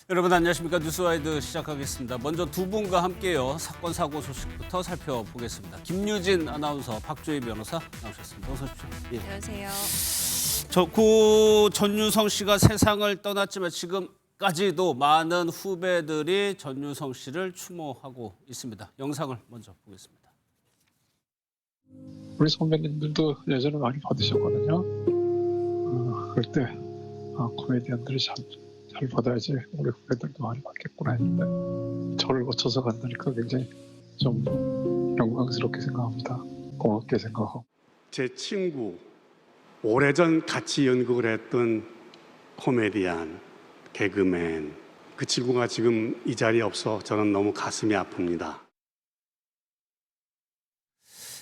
여러분 안녕하십니까. 뉴스와이드 시작하겠습니다. 먼저 두 분과 함께요. 사건 사고 소식부터 살펴보겠습니다. 김유진 아나운서, 박조희 변호사 나오셨습니다. 어서 오십시오. 예. 안녕하세요. 전유성 씨가 세상을 떠났지만 지금까지도 많은 후배들이 전유성 씨를 추모하고 있습니다. 영상을 먼저 보겠습니다. 우리 선배님들도 예전에 많이 받으셨거든요. 그럴 때 코미디언들이 잘 받아야지 우리 후배들도 많이 받겠구나 했는데 저를 거쳐서 간다니까 굉장히 좀 영광스럽게 생각합니다. 고맙게 생각하고. 제 친구, 오래전 같이 연극을 했던 코미디언, 개그맨, 그 친구가 지금 이 자리에 없어 저는 너무 가슴이 아픕니다.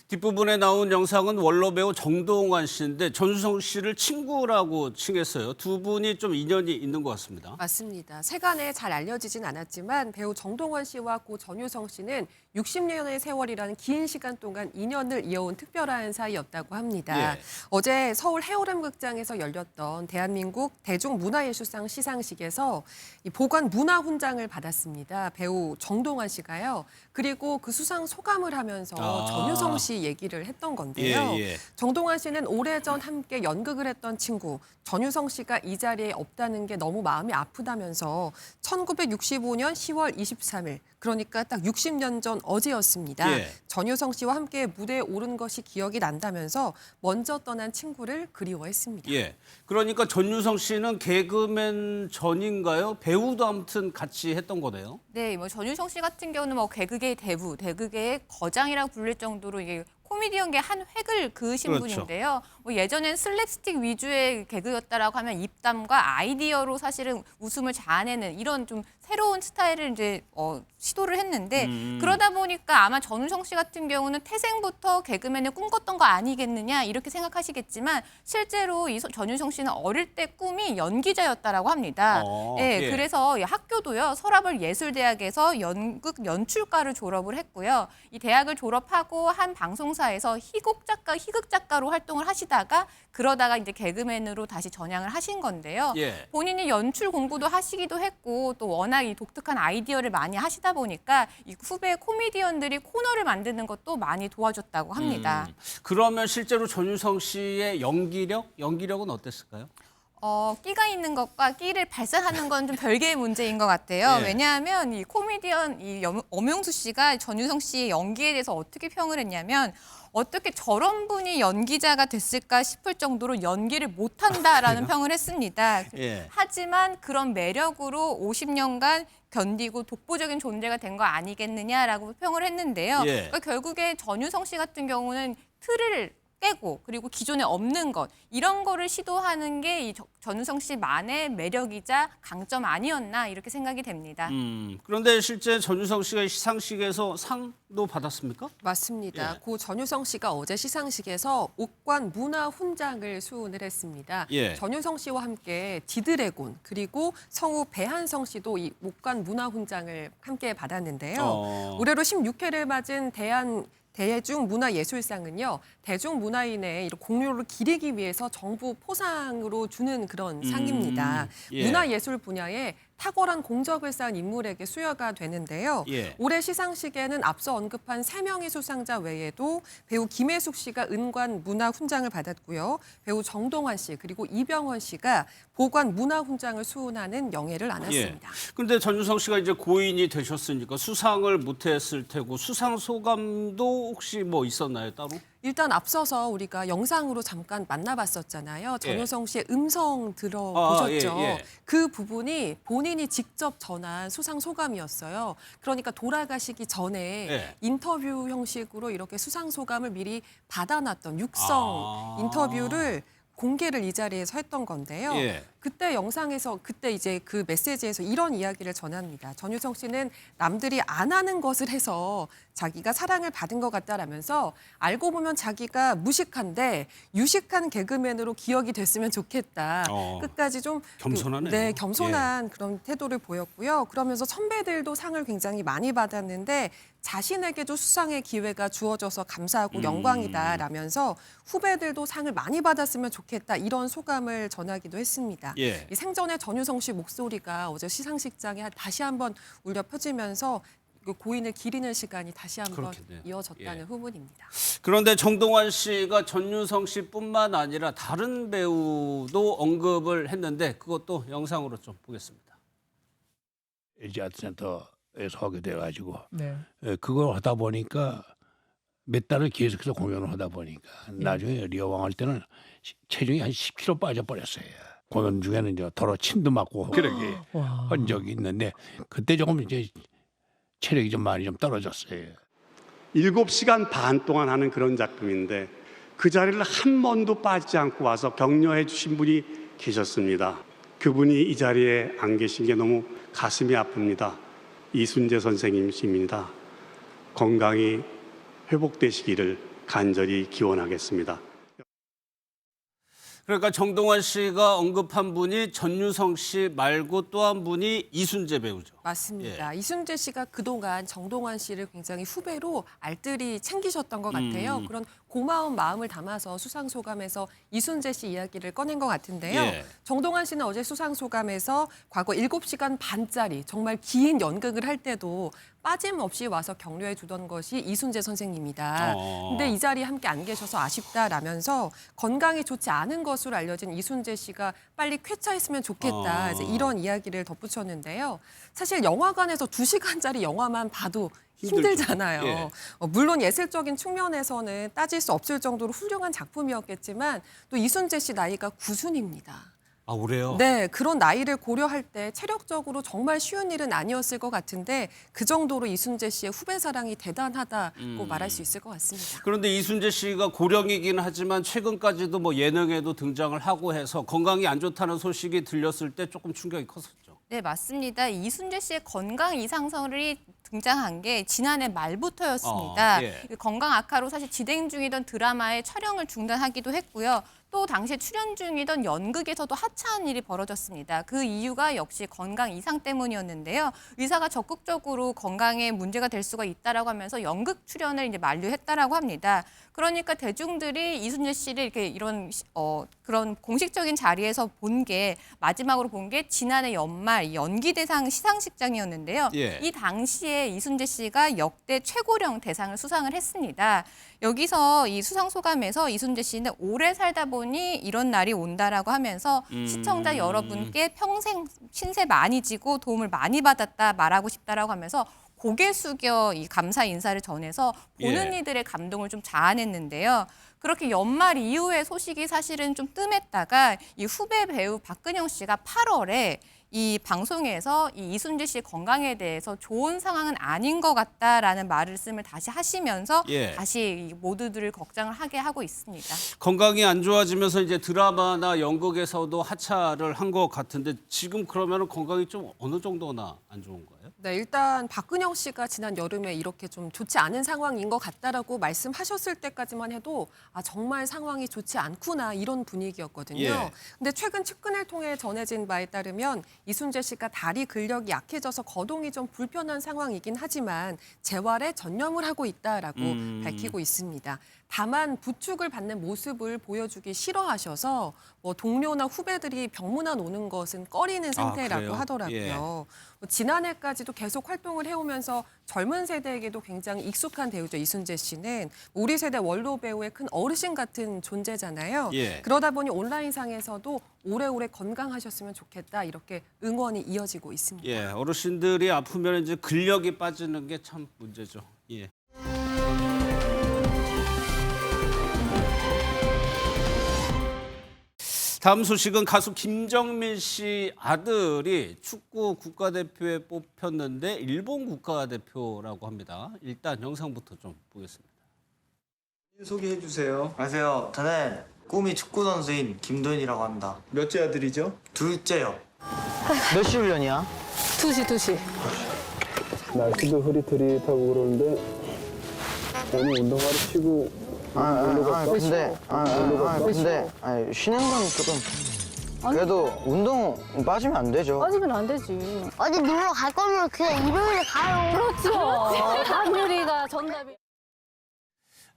뒷부분에 나온 영상은 원로 배우 정동환 씨인데 전유성 씨를 친구라고 칭했어요. 두 분이 좀 인연이 있는 것 같습니다. 맞습니다. 세간에 잘 알려지진 않았지만 배우 정동원 씨와 고 전유성 씨는 60년의 세월이라는 긴 시간 동안 인연을 이어온 특별한 사이였다고 합니다. 예. 어제 서울 해오름극장에서 열렸던 대한민국 대중문화예술상 시상식에서 이 보관 문화훈장을 받았습니다. 배우 정동원 씨가요. 그리고 그 수상 소감을 하면서 전유성 씨 얘기를 했던 건데요. 예. 정동환 씨는 오래전 함께 연극을 했던 친구, 전유성 씨가 이 자리에 없다는 게 너무 마음이 아프다면서 1965년 10월 23일, 그러니까 딱 60년 전 어제였습니다. 예. 전유성 씨와 함께 무대에 오른 것이 기억이 난다면서 먼저 떠난 친구를 그리워했습니다. 예. 그러니까 전유성 씨는 개그맨 전인가요? 배우도 아무튼 같이 했던 거네요. 네, 뭐 전유성 씨 같은 경우는 뭐 개그계의 대부, 개그계의 거장이라고 불릴 정도로 이게 코미디언계 한 획을 그으신 그렇죠. 분인데요. 뭐 예전엔 슬랩스틱 위주의 개그였다라고 하면 입담과 아이디어로 사실은 웃음을 자아내는 이런 좀 새로운 스타일을 이제 시도를 했는데 그러다 보니까 아마 전유성 씨 같은 경우는 태생부터 개그맨을 꿈꿨던 거 아니겠느냐 이렇게 생각하시겠지만 실제로 이 전유성 씨는 어릴 때 꿈이 연기자였다라고 합니다. 예. 그래서 이 학교도요 서라벌 예술대학에서 연극 연출과를 졸업을 했고요. 이 대학을 졸업하고 한 방송사에서 희극 작가로 활동을 하시다가 그러다가 이제 개그맨으로 다시 전향을 하신 건데요. 예. 본인이 연출 공부도 하시기도 했고 또 워낙 이 독특한 아이디어를 많이 하시다 보니까 이 후배 코미디언들이 코너를 만드는 것도 많이 도와줬다고 합니다. 그러면 실제로 전유성 씨의 연기력은 어땠을까요? 끼가 있는 것과 끼를 발산하는 건 좀 별개의 문제인 것 같아요. 예. 왜냐하면 이 코미디언 엄영수 씨가 전유성 씨의 연기에 대해서 어떻게 평을 했냐면 어떻게 저런 분이 연기자가 됐을까 싶을 정도로 연기를 못한다라는 평을 했습니다. 예. 하지만 그런 매력으로 50년간 견디고 독보적인 존재가 된 거 아니겠느냐라고 평을 했는데요. 예. 그러니까 결국에 전유성 씨 같은 경우는 틀을 깨고 그리고 기존에 없는 것 이런 거를 시도하는 게 이 전유성 씨만의 매력이자 강점 아니었나 이렇게 생각이 됩니다. 그런데 실제 전유성 씨가 시상식에서 상도 받았습니까? 맞습니다. 예. 고 전유성 씨가 어제 시상식에서 옥관 문화훈장을 수훈을 했습니다. 예. 전유성 씨와 함께 지드래곤 그리고 성우 배한성 씨도 이 옥관 문화훈장을 함께 받았는데요. 올해로 16회를 맞은 대중문화예술상은요. 대중문화인의 이런 공로를 기리기 위해서 정부 포상으로 주는 그런 상입니다. 예. 문화예술 분야에 탁월한 공적을 쌓은 인물에게 수여가 되는데요. 예. 올해 시상식에는 앞서 언급한 3명의 수상자 외에도 배우 김혜숙 씨가 은관 문화훈장을 받았고요. 배우 정동환 씨 그리고 이병헌 씨가 보관 문화훈장을 수훈하는 영예를 안았습니다. 그런데 전유성 씨가 이제 고인이 되셨으니까 수상을 못했을 테고 수상 소감도 혹시 뭐 있었나요 따로? 일단 앞서서 우리가 영상으로 잠깐 만나봤었잖아요. 전유성 씨의 음성 들어보셨죠? 예. 그 부분이 본인이 직접 전한 수상 소감이었어요. 그러니까 돌아가시기 전에 예. 인터뷰 형식으로 이렇게 수상 소감을 미리 받아놨던 육성 인터뷰를 공개를 이 자리에서 했던 건데요. 예. 그때 영상에서 그때 이제 그 메시지에서 이런 이야기를 전합니다. 전유성 씨는 남들이 안 하는 것을 해서 자기가 사랑을 받은 것 같다라면서 알고 보면 자기가 무식한데 유식한 개그맨으로 기억이 됐으면 좋겠다. 끝까지 좀 겸손하네요. 네, 겸손한 그런 태도를 보였고요. 그러면서 선배들도 상을 굉장히 많이 받았는데 자신에게도 수상의 기회가 주어져서 감사하고 영광이다라면서 후배들도 상을 많이 받았으면 좋겠다 이런 소감을 전하기도 했습니다. 예. 이 생전에 전유성 씨 목소리가 어제 시상식장에 다시 한번 울려 퍼지면서 그 고인을 기리는 시간이 다시 한번 그렇겠네요. 이어졌다는 예. 후문입니다. 그런데 정동환 씨가 전유성 씨뿐만 아니라 다른 배우도 언급을 했는데 그것도 영상으로 좀 보겠습니다. LG 아트센터에서 하게 돼가지고 네. 그걸 하다 보니까 몇 달을 계속해서 공연을 하다 보니까 나중에 리어왕 할 때는 체중이 한 10kg 빠져버렸어요. 공연 중에는 이제 더러 침도 맞고 그렇게 와. 한 적이 있는데 그때 조금 이제 체력이 좀 많이 좀 떨어졌어요. 7시간 반 동안 하는 그런 작품인데 그 자리를 한 번도 빠지지 않고 와서 격려해 주신 분이 계셨습니다. 그분이 이 자리에 안 계신 게 너무 가슴이 아픕니다. 이순재 선생님이십니다. 건강히 회복되시기를 간절히 기원하겠습니다. 그러니까 정동환 씨가 언급한 분이 전유성 씨 말고 또 한 분이 이순재 배우죠. 맞습니다. 이순재 씨가 그동안 정동환 씨를 굉장히 후배로 알뜰히 챙기셨던 것 같아요. 그런 고마운 마음을 담아서 수상소감에서 이순재 씨 이야기를 꺼낸 것 같은데요. 예. 정동환 씨는 어제 수상소감에서 과거 7시간 반짜리 정말 긴 연극을 할 때도 빠짐없이 와서 격려해 주던 것이 이순재 선생님이다. 근데 이 자리에 함께 안 계셔서 아쉽다라면서 건강이 좋지 않은 것으로 알려진 이순재 씨가 빨리 쾌차했으면 좋겠다. 이제 이런 이야기를 덧붙였는데요. 사실 영화관에서 2시간짜리 영화만 봐도 힘들잖아요. 예. 물론 예술적인 측면에서는 따질 수 없을 정도로 훌륭한 작품이었겠지만 또 이순재 씨 나이가 9순입니다. 아, 그래요? 네, 그런 나이를 고려할 때 체력적으로 정말 쉬운 일은 아니었을 것 같은데 그 정도로 이순재 씨의 후배 사랑이 대단하다고 말할 수 있을 것 같습니다. 그런데 이순재 씨가 고령이긴 하지만 최근까지도 뭐 예능에도 등장을 하고 해서 건강이 안 좋다는 소식이 들렸을 때 조금 충격이 컸었죠. 네, 맞습니다. 이순재 씨의 건강 이상설이 등장한 게 지난해 말부터였습니다. 예. 건강 악화로 사실 진행 중이던 드라마의 촬영을 중단하기도 했고요. 또 당시에 출연 중이던 연극에서도 하차한 일이 벌어졌습니다. 그 이유가 역시 건강 이상 때문이었는데요. 의사가 적극적으로 건강에 문제가 될 수가 있다라고 하면서 연극 출연을 이제 만류했다라고 합니다. 그러니까 대중들이 이순재 씨를 이렇게 이런 그런 공식적인 자리에서 마지막으로 본 게 지난해 연말 연기 대상 시상식장이었는데요. 예. 이 당시에 이순재 씨가 역대 최고령 대상을 수상을 했습니다. 여기서 이 수상 소감에서 이순재 씨는 오래 살다 보니 이런 날이 온다라고 하면서 시청자 여러분께 평생 신세 많이 지고 도움을 많이 받았다 말하고 싶다라고 하면서 고개 숙여 이 감사 인사를 전해서 보는 예. 이들의 감동을 좀 자아냈는데요. 그렇게 연말 이후에 소식이 사실은 좀 뜸했다가 이 후배 배우 박근영 씨가 8월에 이 방송에서 이 이순재 씨 건강에 대해서 좋은 상황은 아닌 것 같다라는 말씀을 다시 하시면서 예. 다시 모두들을 걱정을 하게 하고 있습니다. 건강이 안 좋아지면서 이제 드라마나 연극에서도 하차를 한 것 같은데 지금 그러면 건강이 좀 어느 정도나 안 좋은 거예요? 네, 일단 박근영 씨가 지난 여름에 이렇게 좀 좋지 않은 상황인 것 같다라고 말씀하셨을 때까지만 해도 아 정말 상황이 좋지 않구나 이런 분위기였거든요. 예. 근데 최근 측근을 통해 전해진 바에 따르면 이순재 씨가 다리 근력이 약해져서 거동이 좀 불편한 상황이긴 하지만 재활에 전념을 하고 있다라고 밝히고 있습니다. 다만 부축을 받는 모습을 보여주기 싫어하셔서 뭐 동료나 후배들이 병문안 오는 것은 꺼리는 상태라고 그래요? 하더라고요. 예. 뭐 지난해까지도 계속 활동을 해오면서 젊은 세대에게도 굉장히 익숙한 배우죠. 이순재 씨는 우리 세대 원로 배우의 큰 어르신 같은 존재잖아요. 예. 그러다 보니 온라인상에서도 오래오래 건강하셨으면 좋겠다 이렇게 응원이 이어지고 있습니다. 예, 어르신들이 아프면 이제 근력이 빠지는 게 참 문제죠. 예. 다음 소식은 가수 김정민 씨 아들이 축구 국가대표에 뽑혔는데 일본 국가대표라고 합니다. 일단 영상부터 좀 보겠습니다. 소개해 주세요. 안녕하세요. 저는 꿈이 축구 선수인 김도현이라고 합니다. 몇째 아들이죠? 둘째요. 몇 시 훈련이야? 2시. 날씨도 흐릿흐릿하고 그러는데 오늘 운동하러 치고 근데 쉬는 건 조금 그래도 운동 빠지면 안 되죠. 빠지면 안 되지. 어디 놀러 갈 거면 그냥 일요일에 가요. 그렇죠. 한유리가 정답이.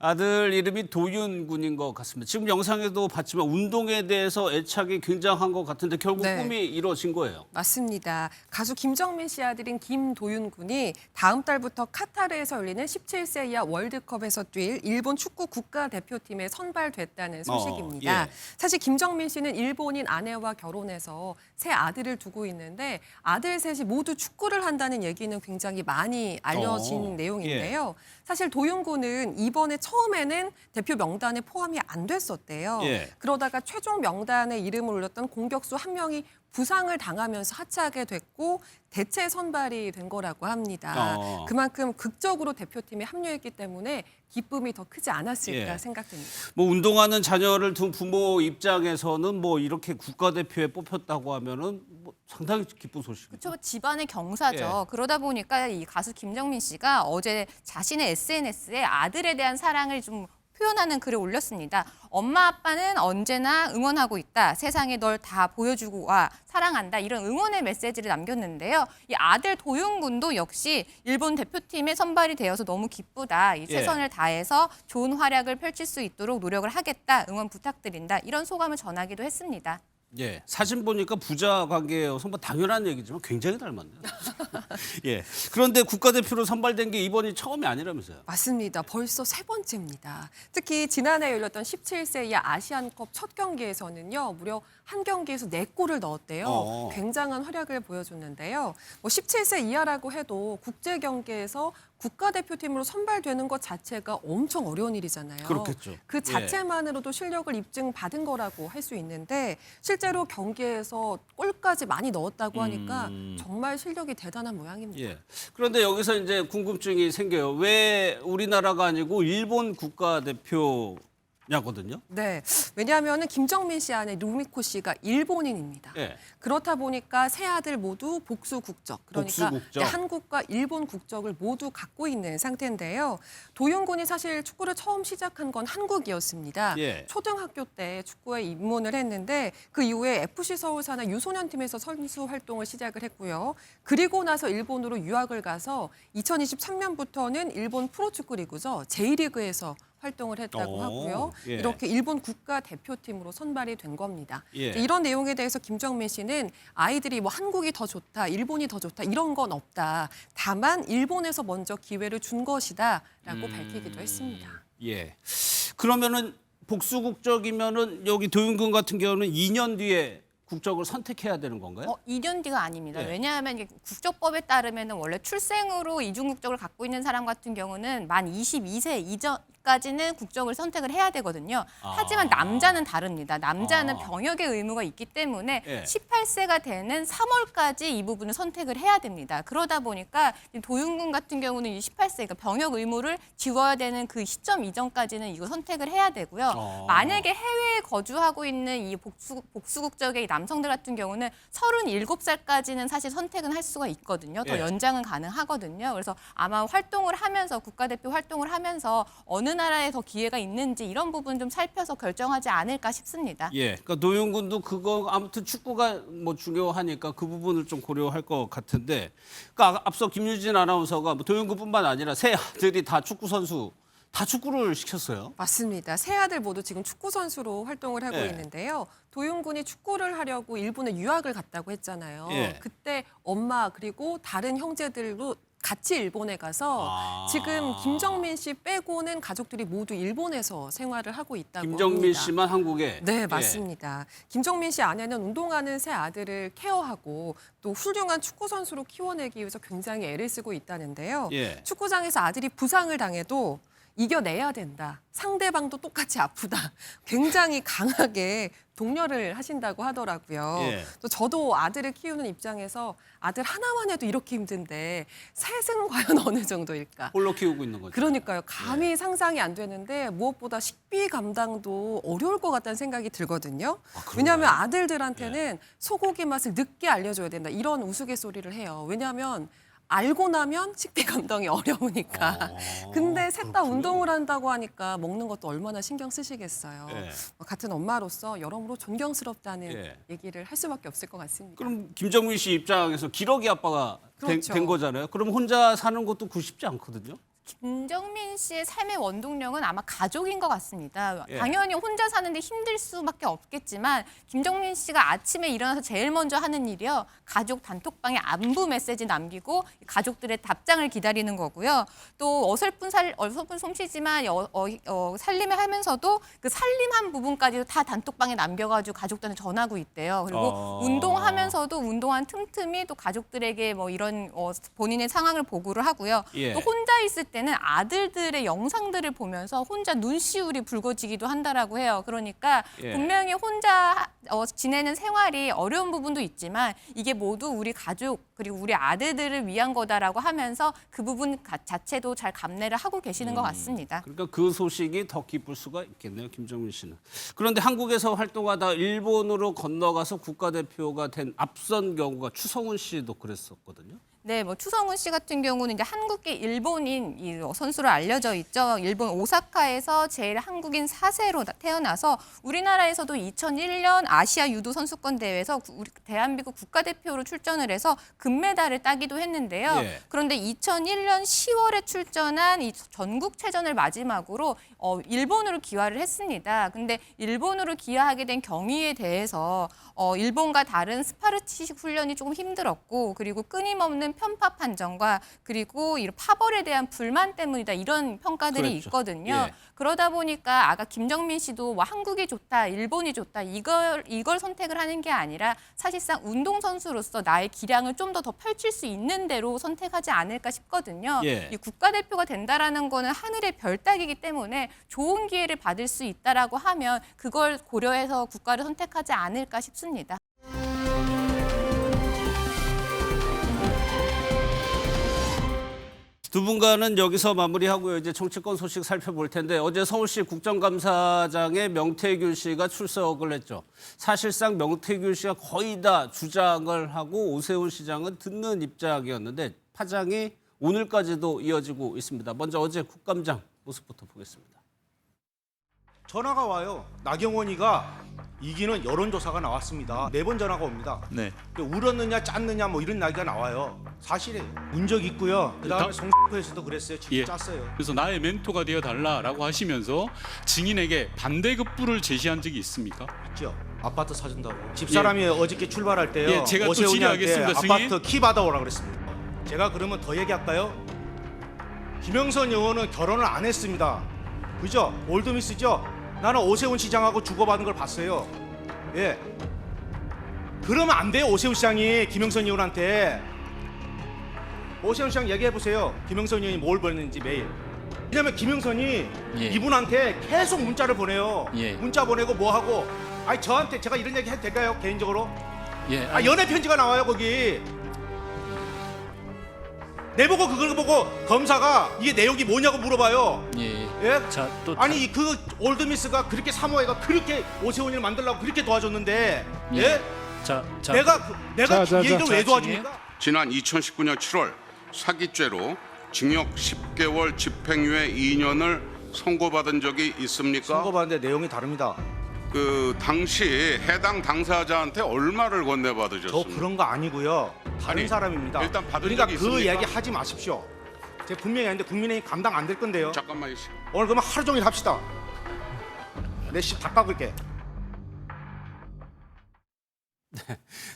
아들 이름이 도윤군인 것 같습니다. 지금 영상에도 봤지만 운동에 대해서 애착이 굉장한 것 같은데 결국 네. 꿈이 이루어진 거예요. 맞습니다. 가수 김정민 씨 아들인 김도윤 군이 다음 달부터 카타르에서 열리는 17세 이하 월드컵에서 뛸 일본 축구 국가대표팀에 선발됐다는 소식입니다. 예. 사실 김정민 씨는 일본인 아내와 결혼해서 새 아들을 두고 있는데 아들 셋이 모두 축구를 한다는 얘기는 굉장히 많이 알려진 내용인데요. 사실 도윤 군은 이번에 처음에는 대표 명단에 포함이 안 됐었대요. 예. 그러다가 최종 명단에 이름을 올렸던 공격수 한 명이 부상을 당하면서 하차하게 됐고 대체 선발이 된 거라고 합니다. 그만큼 극적으로 대표팀에 합류했기 때문에 기쁨이 더 크지 않았을까 예. 생각됩니다. 뭐 운동하는 자녀를 둔 부모 입장에서는 뭐 이렇게 국가대표에 뽑혔다고 하면은 뭐 상당히 기쁜 소식이죠. 그렇죠. 집안의 경사죠. 예. 그러다 보니까 이 가수 김정민 씨가 어제 자신의 SNS에 아들에 대한 사랑을 좀 표현하는 글을 올렸습니다. 엄마 아빠는 언제나 응원하고 있다. 세상에 널 다 보여주고 와. 사랑한다. 이런 응원의 메시지를 남겼는데요. 이 아들 도윤 군도 역시 일본 대표팀에 선발이 되어서 너무 기쁘다. 이 최선을 다해서 좋은 활약을 펼칠 수 있도록 노력을 하겠다. 응원 부탁드린다. 이런 소감을 전하기도 했습니다. 예, 사진 보니까 부자 관계여서 뭐 당연한 얘기지만 굉장히 닮았네요. 예, 그런데 국가대표로 선발된 게 이번이 처음이 아니라면서요? 맞습니다. 벌써 세 번째입니다. 특히 지난해 열렸던 17세 이하 아시안컵 첫 경기에서는요. 무려 한 경기에서 4골을 넣었대요. 굉장한 활약을 보여줬는데요. 뭐 17세 이하라고 해도 국제 경기에서 국가대표팀으로 선발되는 것 자체가 엄청 어려운 일이잖아요. 그렇겠죠. 그 자체만으로도 실력을 입증받은 거라고 할 수 있는데 실제로 경기에서 골까지 많이 넣었다고 하니까 정말 실력이 대단한 모양입니다. 예. 그런데 여기서 이제 궁금증이 생겨요. 왜 우리나라가 아니고 일본 국가대표냐거든요. 네, 왜냐하면 김정민 씨 아내 루미코 씨가 일본인입니다. 예. 그렇다 보니까 세 아들 모두 복수 국적, 그러니까 복수 국적. 한국과 일본 국적을 모두 갖고 있는 상태인데요. 도윤 군이 사실 축구를 처음 시작한 건 한국이었습니다. 예. 초등학교 때 축구에 입문을 했는데 그 이후에 FC 서울 산하 유소년 팀에서 선수 활동을 시작을 했고요. 그리고 나서 일본으로 유학을 가서 2023년부터는 일본 프로축구 리그죠. J리그에서 활동을 했다고 하고요. 예. 이렇게 일본 국가대표팀으로 선발이 된 겁니다. 예. 이런 내용에 대해서 김정민 씨는 아이들이 뭐 한국이 더 좋다, 일본이 더 좋다 이런 건 없다. 다만 일본에서 먼저 기회를 준 것이다라고 밝히기도 했습니다. 예. 그러면은 복수 국적이면은 여기 도윤군 같은 경우는 2년 뒤에 국적을 선택해야 되는 건가요? 2년 뒤가 아닙니다. 네. 왜냐하면 이게 국적법에 따르면 원래 출생으로 이중 국적을 갖고 있는 사람 같은 경우는 만 22세 이전까지는 국적을 선택을 해야 되거든요. 하지만 남자는 다릅니다. 남자는 병역의 의무가 있기 때문에 예. 18세가 되는 3월까지 이 부분을 선택을 해야 됩니다. 그러다 보니까 도윤군 같은 경우는 이 18세, 그러니까 병역 의무를 지워야 되는 그 시점 이전까지는 이거 선택을 해야 되고요. 만약에 해외에 거주하고 있는 이 복수 국적의 남성들 같은 경우는 37살까지는 사실 선택은 할 수가 있거든요. 더 예. 연장은 가능하거든요. 그래서 아마 활동을 하면서 국가대표 활동을 하면서 어느 나라에 더 기회가 있는지 이런 부분 좀 살펴서 결정하지 않을까 싶습니다. 예. 그러니까 도윤군도 그거 아무튼 축구가 뭐 중요하니까 그 부분을 좀 고려할 것 같은데, 그러니까 앞서 김유진 아나운서가 뭐 도윤군뿐만 아니라 세 아들이 다 축구 선수. 다 축구를 시켰어요. 맞습니다. 세 아들 모두 지금 축구 선수로 활동을 하고 예. 있는데요. 도윤 군이 축구를 하려고 일본에 유학을 갔다고 했잖아요. 예. 그때 엄마 그리고 다른 형제들도 같이 일본에 가서 지금 김정민 씨 빼고는 가족들이 모두 일본에서 생활을 하고 있다고 김정민 합니다. 씨만 한국에. 네, 맞습니다. 김정민 씨 아내는 운동하는 세 아들을 케어하고 또 훌륭한 축구 선수로 키워내기 위해서 굉장히 애를 쓰고 있다는데요. 예. 축구장에서 아들이 부상을 당해도 이겨내야 된다. 상대방도 똑같이 아프다. 굉장히 강하게 독려를 하신다고 하더라고요. 예. 또 저도 아들을 키우는 입장에서 아들 하나만 해도 이렇게 힘든데 셋은 과연 어느 정도일까? 홀로 키우고 있는 거죠. 그러니까요. 감히 상상이 안 되는데 무엇보다 식비 감당도 어려울 것 같다는 생각이 들거든요. 왜냐하면 아들들한테는 소고기 맛을 늦게 알려줘야 된다. 이런 우스갯소리를 해요. 왜냐하면 알고 나면 식비 감당이 어려우니까. 근데 셋 다 운동을 한다고 하니까 먹는 것도 얼마나 신경 쓰시겠어요. 예. 같은 엄마로서 여러모로 존경스럽다는 예. 얘기를 할 수밖에 없을 것 같습니다. 그럼 김정민 씨 입장에서 기러기 아빠가 그렇죠. 된 거잖아요. 그럼 혼자 사는 것도 쉽지 않거든요. 김정민 씨의 삶의 원동력은 아마 가족인 것 같습니다. 예. 당연히 혼자 사는데 힘들 수밖에 없겠지만 김정민 씨가 아침에 일어나서 제일 먼저 하는 일이요. 가족 단톡방에 안부 메시지 남기고 가족들의 답장을 기다리는 거고요. 또 어설픈 솜씨지만 살림을 하면서도 그 살림한 부분까지도 다 단톡방에 남겨가지고 가족들한테 전하고 있대요. 그리고 운동하면서도 운동한 틈틈이 또 가족들에게 뭐 이런 본인의 상황을 보고를 하고요. 예. 또 혼자 있을 때는 아들들의 영상들을 보면서 혼자 눈시울이 붉어지기도 한다라고 해요. 그러니까 예. 분명히 혼자 지내는 생활이 어려운 부분도 있지만 이게 모두 우리 가족 그리고 우리 아들들을 위한 거다라고 하면서 그 부분 자체도 잘 감내를 하고 계시는 것 같습니다. 그러니까 그 소식이 더 기쁠 수가 있겠네요, 김정민 씨는. 그런데 한국에서 활동하다 일본으로 건너가서 국가대표가 된 앞선 경우가 추성훈 씨도 그랬었거든요. 네, 뭐 추성훈 씨 같은 경우는 이제 한국계 일본인 이 선수로 알려져 있죠. 일본 오사카에서 제일 한국인 4세로 태어나서 우리나라에서도 2001년 아시아 유도 선수권 대회에서 우리 대한민국 국가대표로 출전을 해서 금메달을 따기도 했는데요. 예. 그런데 2001년 10월에 출전한 이 전국체전을 마지막으로 일본으로 귀화를 했습니다. 근데 일본으로 귀화하게 된 경위에 대해서 일본과 다른 스파르타식 훈련이 조금 힘들었고 그리고 끊임없는 편파 판정과 그리고 이런 파벌에 대한 불만 때문이다 이런 평가들이 그랬죠. 있거든요. 예. 그러다 보니까 아까 김정민 씨도 뭐 한국이 좋다, 일본이 좋다 이걸 선택을 하는 게 아니라 사실상 운동선수로서 나의 기량을 좀 더 펼칠 수 있는 대로 선택하지 않을까 싶거든요. 예. 이 국가대표가 된다라는 거는 하늘의 별 따기이기 때문에 좋은 기회를 받을 수 있다라고 하면 그걸 고려해서 국가를 선택하지 않을까 싶습니다. 두 분과는 여기서 마무리하고요. 이제 정치권 소식 살펴볼 텐데 어제 서울시 국정감사장에 명태균 씨가 출석을 했죠. 사실상 명태균 씨가 거의 다 주장을 하고 오세훈 시장은 듣는 입장이었는데 파장이 오늘까지도 이어지고 있습니다. 먼저 어제 국감장 모습부터 보겠습니다. 전화가 와요. 나경원이가 이기는 여론조사가 나왔습니다. 4번 전화가 옵니다. 네. 울었느냐 짰느냐 뭐 이런 이야기가 나와요. 사실이에요. 운 적 있고요. 그다음에 송에서도 그랬어요. 진짜 예. 짰어요. 그래서 나의 멘토가 되어 달라라고 하시면서 증인에게 반대급부를 제시한 적이 있습니까? 있죠. 아파트 사준다고. 집사람이 어저께 출발할 때요. 예, 제가 또 오세훈이한테 질의하겠습니다, 승인. 아파트 키 받아오라 그랬습니다. 제가 그러면 더 얘기할까요? 김영선 의원은 결혼을 안 했습니다. 그죠? 올드미스죠? 나는 오세훈 시장하고 주고받은 걸 봤어요. 예. 그러면 안 돼요. 오세훈 시장이 김영선 의원한테. 오세훈 시장 얘기해 보세요. 김영선 의원이 뭘 보냈는지 매일. 왜냐면 김영선이 예. 이분한테 계속 문자를 보내요. 예. 문자 보내고 뭐 하고. 아니 저한테 제가 이런 얘기 해도 될까요? 개인적으로? 예. 연애 편지가 나와요 거기. 내보고 그걸 보고 검사가 이게 내용이 뭐냐고 물어봐요. 예. 예? 자, 또 아니 그 올드미스가 그렇게 사모해가 그렇게 오세훈이를 만들려고 그렇게 도와줬는데 예? 예. 자, 내가 얘를 왜 도와줍니까? 지난 2019년 7월 사기죄로 징역 10개월 집행유예 2년을 선고받은 적이 있습니까? 선고받는데 내용이 다릅니다. 그 당시 해당 당사자한테 얼마를 건네받으셨습니까? 저 그런 거 아니고요. 다른 아니, 사람입니다. 일단 받은 그러니까 적이 그 있습니까? 얘기 하지 마십시오. 제가 분명히 했는데 국민의힘 감당 안 될 건데요. 잠깐만요. 오늘 그러면 하루 종일 합시다. 내 씨 다 깎을게.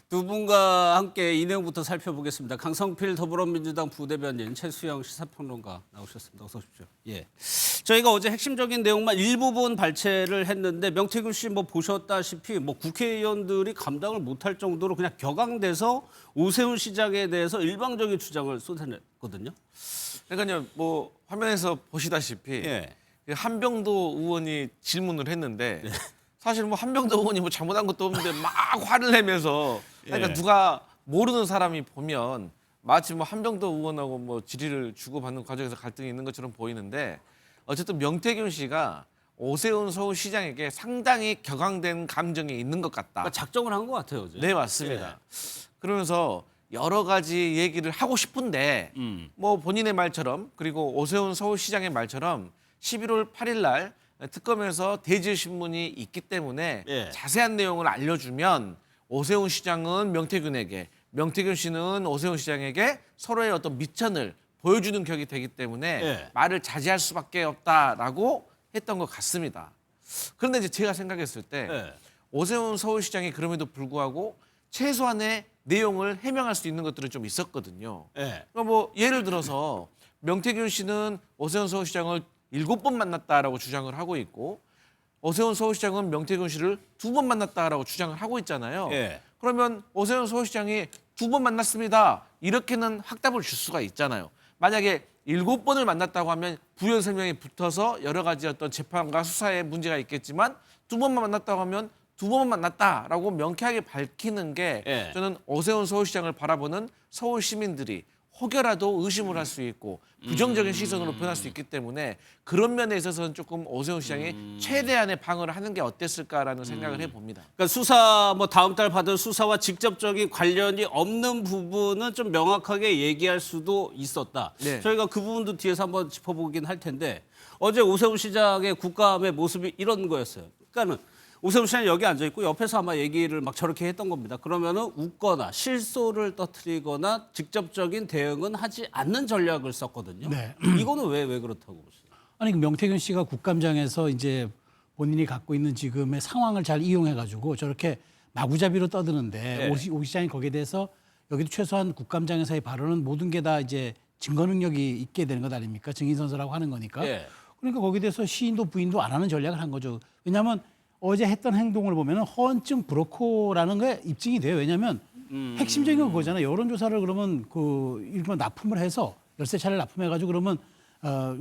두 분과 함께 이 내용부터 살펴보겠습니다. 강성필 더불어민주당 부대변인, 최수영 시사평론가 나오셨습니다. 어서 오십시오. 예, 저희가 어제 핵심적인 내용만 일부분 발췌를 했는데 명태균 씨 뭐 보셨다시피 뭐 국회의원들이 감당을 못할 정도로 그냥 격앙돼서 오세훈 시장에 대해서 일방적인 주장을 쏟아냈거든요. 그러니까요, 뭐 화면에서 보시다시피 예. 한병도 의원이 질문을 했는데 사실 뭐 한병도 의원이 뭐 잘못한 것도 없는데 막 화를 내면서 그러니까 예. 누가 모르는 사람이 보면 마치 뭐 한병도 의원하고 뭐 질의를 주고받는 과정에서 갈등이 있는 것처럼 보이는데 어쨌든 명태균 씨가 오세훈 서울시장에게 상당히 격앙된 감정이 있는 것 같다. 그러니까 작정을 한 것 같아요. 어제. 네, 맞습니다. 그러면서 여러 가지 얘기를 하고 싶은데 뭐 본인의 말처럼 그리고 오세훈 서울시장의 말처럼 11월 8일 날 특검에서 대질신문이 있기 때문에 예. 자세한 내용을 알려주면 오세훈 시장은 명태균에게, 명태균 씨는 오세훈 시장에게 서로의 어떤 미천을 보여주는 격이 되기 때문에 예. 말을 자제할 수밖에 없다라고 했던 것 같습니다. 그런데 이제 제가 생각했을 때 예. 오세훈 서울시장이 그럼에도 불구하고 최소한의 내용을 해명할 수 있는 것들은 좀 있었거든요. 예. 그러니까 뭐 예를 들어서 명태균 씨는 오세훈 서울시장을 7번 만났다라고 주장을 하고 있고 오세훈 서울시장은 명태균 씨를 2번 만났다라고 주장을 하고 있잖아요. 예. 그러면 오세훈 서울시장이 2번 만났습니다. 이렇게는 확답을 줄 수가 있잖아요. 만약에 7번을 만났다고 하면 부연 설명이 붙어서 여러 가지 어떤 재판과 수사에 문제가 있겠지만 2번만 만났다고 하면 2번만 만났다라고 명쾌하게 밝히는 게 예. 저는 오세훈 서울시장을 바라보는 서울 시민들이 혹여라도 의심을 할 수 있고 부정적인 시선으로 변할 수 있기 때문에 그런 면에 있어서는 조금 오세훈 시장이 최대한의 방어를 하는 게 어땠을까라는 생각을 해봅니다. 그러니까 수사 뭐 다음 달 받을 수사와 직접적인 관련이 없는 부분은 좀 명확하게 얘기할 수도 있었다. 네. 저희가 그 부분도 뒤에서 한번 짚어보긴 할 텐데 어제 오세훈 시장의 국감의 모습이 이런 거였어요. 그러니까는 오세훈 시장이 여기 앉아 있고 옆에서 아마 얘기를 막 저렇게 했던 겁니다. 그러면은 웃거나 실소를 터뜨리거나 직접적인 대응은 하지 않는 전략을 썼거든요. 네. 이거는 왜 그렇다고 보세요? 아니 그 명태균 씨가 국감장에서 이제 본인이 갖고 있는 지금의 상황을 잘 이용해가지고 저렇게 마구잡이로 떠드는데 네. 오 시장이 거기에 대해서 여기도 최소한 국감장에서의 발언은 모든 게 다 이제 증거 능력이 있게 되는 것 아닙니까? 증인 선서라고 하는 거니까. 예. 그러니까 거기에 대해서 시인도 부인도 안 하는 전략을 한 거죠. 왜냐하면 어제 했던 행동을 보면 허언증 브로커라는 게 입증이 돼요. 왜냐하면 핵심적인 건 그거잖아요. 여론조사를 그러면 그 일본 납품을 해서 열세 차례 납품해가지고 그러면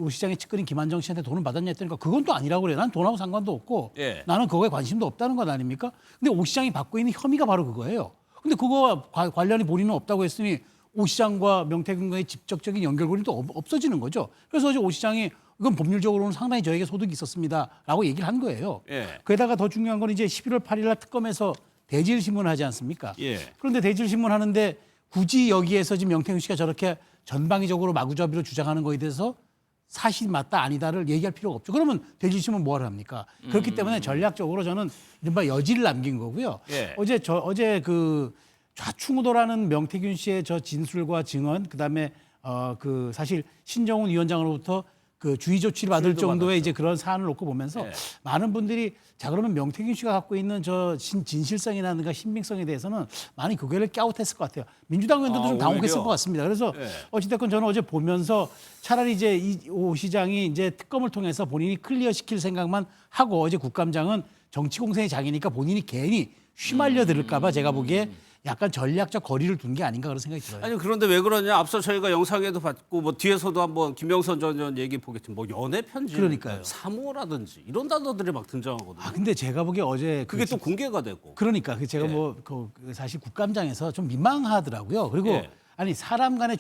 오 시장의 측근인 김한정 씨한테 돈을 받았냐 했더니까 그건 또 아니라고 그래요. 난 돈하고 상관도 없고 예. 나는 그거에 관심도 없다는 것 아닙니까? 근데 오 시장이 받고 있는 혐의가 바로 그거예요. 근데 그거와 관련이 본인은 없다고 했으니 오 시장과 명태균과의 직접적인 연결고리는 또 없어지는 거죠. 그래서 어제 오 시장이 이건 법률적으로는 상당히 저에게 소득이 있었습니다라고 얘기를 한 거예요. 예. 게다가 더 중요한 건 이제 11월 8일 날 특검에서 대질 신문을 하지 않습니까? 예. 그런데 대질 신문 하는데 굳이 여기에서 지금 명태균 씨가 저렇게 전방위적으로 마구잡이로 주장하는 거에 대해서 사실 맞다 아니다를 얘기할 필요가 없죠. 그러면 대질 신문 뭐하러 합니까? 그렇기 때문에 전략적으로 저는 이른바 여지를 남긴 거고요. 예. 어제 그 좌충우돌하는 명태균 씨의 저 진술과 증언, 그다음에 그 사실 신정훈 위원장으로부터 그 주의 조치를 받을 정도의 이제 그런 사안을 놓고 보면서 예. 많은 분들이 자 그러면 명태균 씨가 갖고 있는 저 진실성이라든가 신빙성에 대해서는 많이 고개를 갸웃했을 것 같아요. 민주당 의원들도 좀 당혹했을 오히려. 것 같습니다. 그래서 예. 어찌됐건 저는 어제 보면서 차라리 이제 오 시장이 이제 특검을 통해서 본인이 클리어시킬 생각만 하고 어제 국감장은 정치 공세의 장이니까 본인이 괜히 휘말려 들을까 봐 제가 보기에 약간 전략적 거리를 둔 게 아닌가 그런 생각이 들어요. 아니 그런데 왜 그러냐? 앞서 저희가 영상에도 봤고 뭐 뒤에서도 한번 김영선 전 의원 얘기 보겠지만 뭐 연애 편지, 그러니까요. 사모라든지 이런 단어들이 막 등장하거든요. 아 근데 제가 보기에 어제 그게 또 공개가 되고. 그러니까 제가 예. 뭐 사실 국감장에서 좀 민망하더라고요. 그리고 예. 아니 사람 간에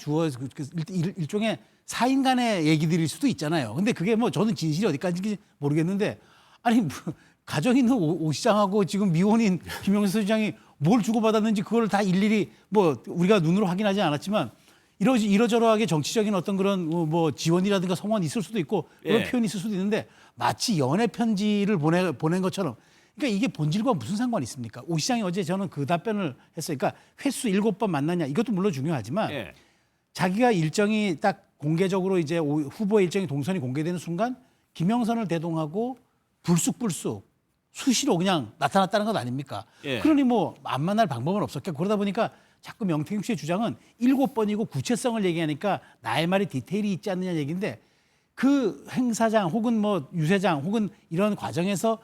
일종의 사인 간의 얘기들일 수도 있잖아요. 근데 그게 뭐 저는 진실이 어디까지인지 모르겠는데 아니 뭐 가정 있는 오 시장하고 지금 미혼인 김영선 시장이 뭘 주고받았는지 그걸 다 일일이 뭐 우리가 눈으로 확인하지 않았지만 이러저러하게 정치적인 어떤 그런 뭐 지원이라든가 성원이 있을 수도 있고 그런 예. 표현이 있을 수도 있는데 마치 연애 편지를 보낸 것처럼 그러니까 이게 본질과 무슨 상관이 있습니까? 오 시장이 어제 저는 그 답변을 했어요. 그러니까 횟수 7번 만났냐 이것도 물론 중요하지만 예. 자기가 일정이 딱 공개적으로 이제 후보의 일정이 동선이 공개되는 순간 김영선을 대동하고 불쑥불쑥 수시로 그냥 나타났다는 것 아닙니까? 예. 그러니 뭐 안 만날 방법은 없었겠고 그러다 보니까 자꾸 명태균 씨의 주장은 7번이고 구체성을 얘기하니까 나의 말에 디테일이 있지 않느냐 얘기인데 그 행사장 혹은 뭐 유세장 혹은 이런 과정에서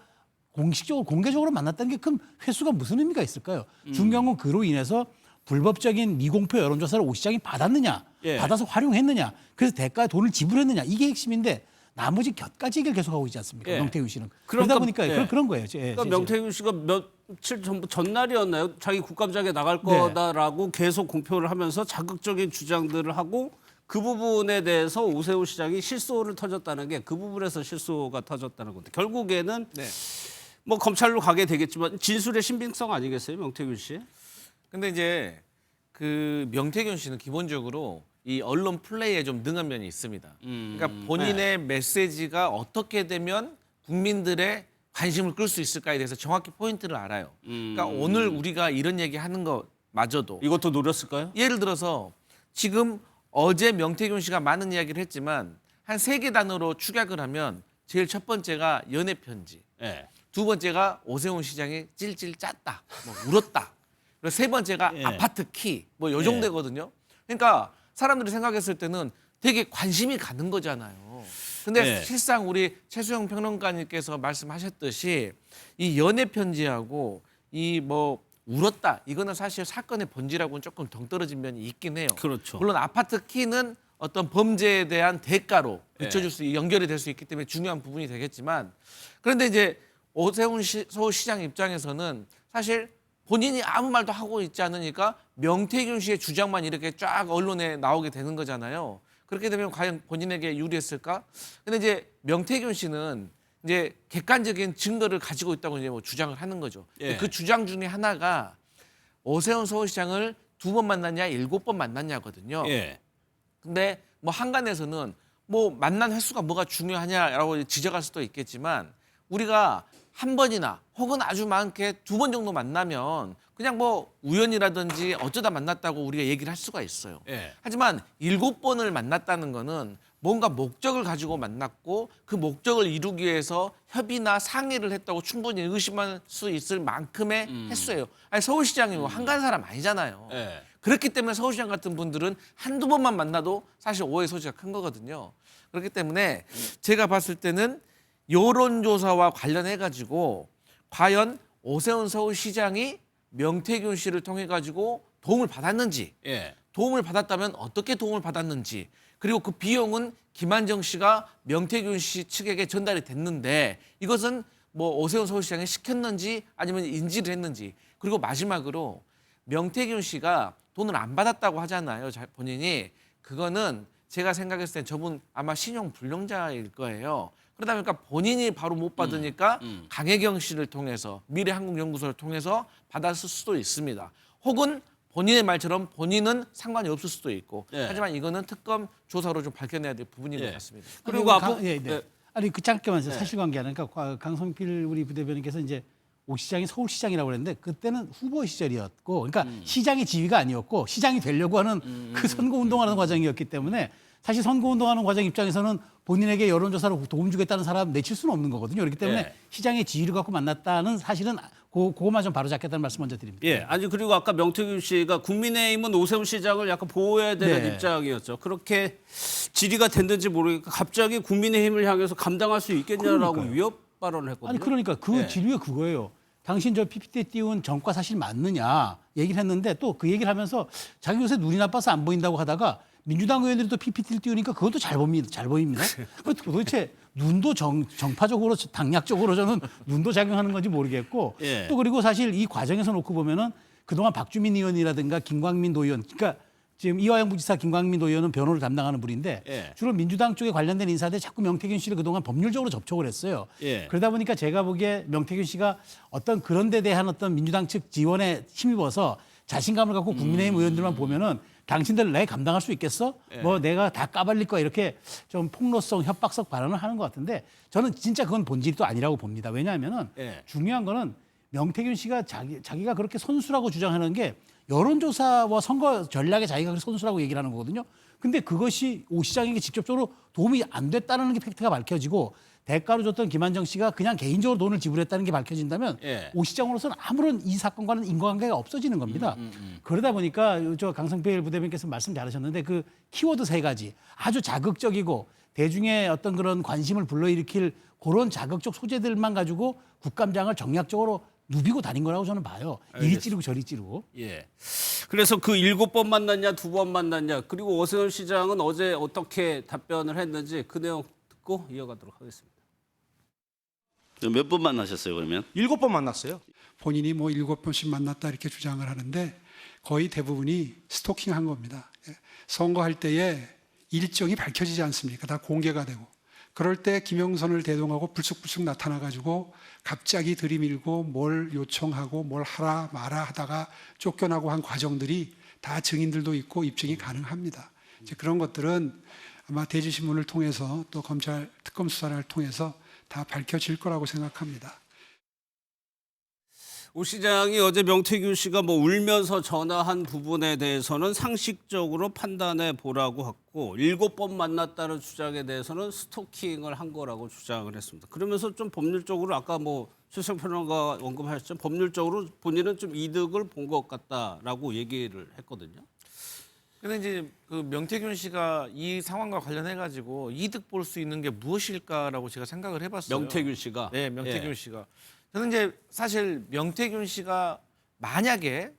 공식적으로 공개적으로 만났다는 게 그럼 횟수가 무슨 의미가 있을까요? 중요한 건 그로 인해서 불법적인 미공표 여론조사를 오 시장이 받았느냐, 예. 받아서 활용했느냐, 그래서 대가에 돈을 지불했느냐 이게 핵심인데 나머지 곁가지 얘기를 계속하고 있지 않습니까? 예. 명태균 씨는. 그러니까, 그러다 보니까 예. 그런 거예요. 그러니까 명태균 씨가 며칠 전날이었나요? 자기 국감장에 나갈 네. 거다라고 계속 공표를 하면서 자극적인 주장들을 하고 그 부분에 대해서 오세훈 시장이 실소를 터졌다는 게 그 부분에서 실소가 터졌다는 건데 결국에는 네. 뭐 검찰로 가게 되겠지만 진술의 신빙성 아니겠어요, 명태균 씨? 근데 이제 그 명태균 씨는 기본적으로 이 언론 플레이에 좀 능한 면이 있습니다. 그러니까 본인의 메시지가 어떻게 되면 국민들의 관심을 끌 수 있을까에 대해서 정확히 포인트를 알아요. 그러니까 오늘 우리가 이런 얘기 하는 것마저도 이것도 노렸을까요? 예를 들어서 지금 어제 명태균 씨가 많은 이야기를 했지만 한 3개 단어로 축약을 하면 제일 첫 번째가 연애 편지, 예. 두 번째가 오세훈 시장이 찔찔 짰다, 뭐 울었다. 그리고 세 번째가 예. 아파트 키, 뭐 요 정도거든요. 그러니까 사람들이 생각했을 때는 되게 관심이 가는 거잖아요. 근데 예. 실상 우리 최수영 평론가님께서 말씀하셨듯이 이 연애 편지하고 이 뭐 울었다 이거는 사실 사건의 본질하고는 조금 동떨어진 면이 있긴 해요. 그렇죠. 물론 아파트 키는 어떤 범죄에 대한 대가로 예. 비춰줄 수 연결이 될 수 있기 때문에 중요한 부분이 되겠지만 그런데 이제 오세훈 서울시장 입장에서는 사실 본인이 아무 말도 하고 있지 않으니까 명태균 씨의 주장만 이렇게 쫙 언론에 나오게 되는 거잖아요. 그렇게 되면 과연 본인에게 유리했을까? 근데 이제 명태균 씨는 이제 객관적인 증거를 가지고 있다고 이제 뭐 주장을 하는 거죠. 예. 그 주장 중에 하나가 오세훈 서울시장을 2번 만났냐, 7번 만났냐거든요. 예. 근데 뭐 한간에서는 뭐 만난 횟수가 뭐가 중요하냐라고 지적할 수도 있겠지만 우리가 한 번이나 혹은 아주 많게 2번 정도 만나면 그냥 뭐 우연이라든지 어쩌다 만났다고 우리가 얘기를 할 수가 있어요. 예. 하지만 7번을 만났다는 거는 뭔가 목적을 가지고 만났고 그 목적을 이루기 위해서 협의나 상의를 했다고 충분히 의심할 수 있을 만큼의 횟수예요. 아니 서울시장이 뭐 한간 사람 아니잖아요. 예. 그렇기 때문에 서울시장 같은 분들은 한두 번만 만나도 사실 오해 소지가 큰 거거든요. 그렇기 때문에 제가 봤을 때는 여론조사와 관련해가지고 과연 오세훈 서울시장이 명태균 씨를 통해가지고 도움을 받았는지 예. 도움을 받았다면 어떻게 도움을 받았는지 그리고 그 비용은 김한정 씨가 명태균 씨 측에게 전달이 됐는데 이것은 뭐 오세훈 서울시장이 시켰는지 아니면 인지를 했는지 그리고 마지막으로 명태균 씨가 돈을 안 받았다고 하잖아요. 본인이. 그거는 제가 생각했을 땐 저분 아마 신용 불량자일 거예요. 그러다 보니까 본인이 바로 못 받으니까 강혜경 씨를 통해서 미래한국연구소를 통해서 받았을 수도 있습니다. 혹은 본인의 말처럼 본인은 상관이 없을 수도 있고 예. 하지만 이거는 특검 조사로 좀 밝혀내야 될 부분인 예. 것 같습니다. 그리고 아까 예, 네. 예. 아니 그 짧게만 네. 사실관계 하니까 강성필 우리 부대변인께서 이제 오 시장이 서울시장이라고 그랬는데 그때는 후보 시절이었고 그러니까 시장의 지위가 아니었고 시장이 되려고 하는 그 선거운동하는 과정이었기 때문에 사실 선거운동하는 과정 입장에서는 본인에게 여론조사로 도움 주겠다는 사람 내칠 수는 없는 거거든요. 그렇기 때문에 예. 시장의 지위를 갖고 만났다는 사실은 그거만 좀 바로잡겠다는 말씀 먼저 드립니다. 예, 아니 그리고 아까 명태균 씨가 국민의힘은 오세훈 시장을 약간 보호해야 되는 네. 입장이었죠. 그렇게 질의가 됐는지 모르니까 갑자기 국민의힘을 향해서 감당할 수 있겠냐라고 그러니까요. 위협 발언을 했거든요. 아니 그러니까 그 예. 진위가 그거예요. 당신 저 PPT에 띄운 전과 사실 맞느냐 얘기를 했는데 또 그 얘기를 하면서 자기 요새 눈이 나빠서 안 보인다고 하다가 민주당 의원들이 또 PPT를 띄우니까 그것도 잘 보입니다. 도대체 눈도 정파적으로 당략적으로 저는 눈도 작용하는 건지 모르겠고 예. 또 그리고 사실 이 과정에서 놓고 보면은 그동안 박주민 의원이라든가 김광민 도의원 그러니까 지금 이화영 부지사 김광민 도의원은 변호를 담당하는 분인데 예. 주로 민주당 쪽에 관련된 인사들 자꾸 명태균 씨를 그동안 법률적으로 접촉을 했어요. 예. 그러다 보니까 제가 보기에 명태균 씨가 어떤 그런 데 대한 어떤 민주당 측 지원에 힘입어서 자신감을 갖고 국민의힘 의원들만 보면은 당신들 내 감당할 수 있겠어? 예. 뭐 내가 다 까발릴 거야 이렇게 좀 폭로성 협박성 발언을 하는 것 같은데 저는 진짜 그건 본질이 또 아니라고 봅니다. 왜냐하면은 예. 중요한 거는 명태균 씨가 자기가 그렇게 선수라고 주장하는 게 여론조사와 선거 전략에 자기가 선수라고 얘기를 하는 거거든요. 근데 그것이 오 시장에게 직접적으로 도움이 안 됐다는 게 팩트가 밝혀지고 대가로 줬던 김한정 씨가 그냥 개인적으로 돈을 지불했다는 게 밝혀진다면 예. 오 시장으로서는 아무런 이 사건과는 인과관계가 없어지는 겁니다. 그러다 보니까 저 강성필 부대변인께서 말씀 잘하셨는데 그 키워드 3가지 아주 자극적이고 대중의 어떤 그런 관심을 불러일으킬 그런 자극적 소재들만 가지고 국감장을 정략적으로 누비고 다닌 거라고 저는 봐요. 이리 찌르고 저리 찌르고. 예. 그래서 그 7번 만났냐 2번 만났냐 그리고 오세훈 시장은 어제 어떻게 답변을 했는지 그 내용 듣고 이어가도록 하겠습니다. 몇 번 만나셨어요 그러면? 7번 만났어요. 본인이 뭐 7번씩 만났다 이렇게 주장을 하는데 거의 대부분이 스토킹한 겁니다. 선거할 때에 일정이 밝혀지지 않습니까? 다 공개가 되고. 그럴 때 김영선을 대동하고 불쑥불쑥 나타나가지고 갑자기 들이밀고 뭘 요청하고 뭘 하라 마라 하다가 쫓겨나고 한 과정들이 다 증인들도 있고 입증이 가능합니다. 이제 그런 것들은 아마 대지신문을 통해서 또 검찰 특검 수사를 통해서 다 밝혀질 거라고 생각합니다. 오 시장이 어제 명태균 씨가 뭐 울면서 전화한 부분에 대해서는 상식적으로 판단해 보라고 했고 7번 만났다는 주장에 대해서는 스토킹을 한 거라고 주장을 했습니다. 그러면서 좀 법률적으로 아까 뭐 최수영 평론가 언급하셨죠. 법률적으로 본인은 좀 이득을 본 것 같다라고 얘기를 했거든요. 근데 이제 그 명태균 씨가 이 상황과 관련해 가지고 이득 볼 수 있는 게 무엇일까라고 제가 생각을 해봤어요. 명태균 씨가? 네, 명태균 예. 씨가. 저는 이제 사실 명태균 씨가 만약에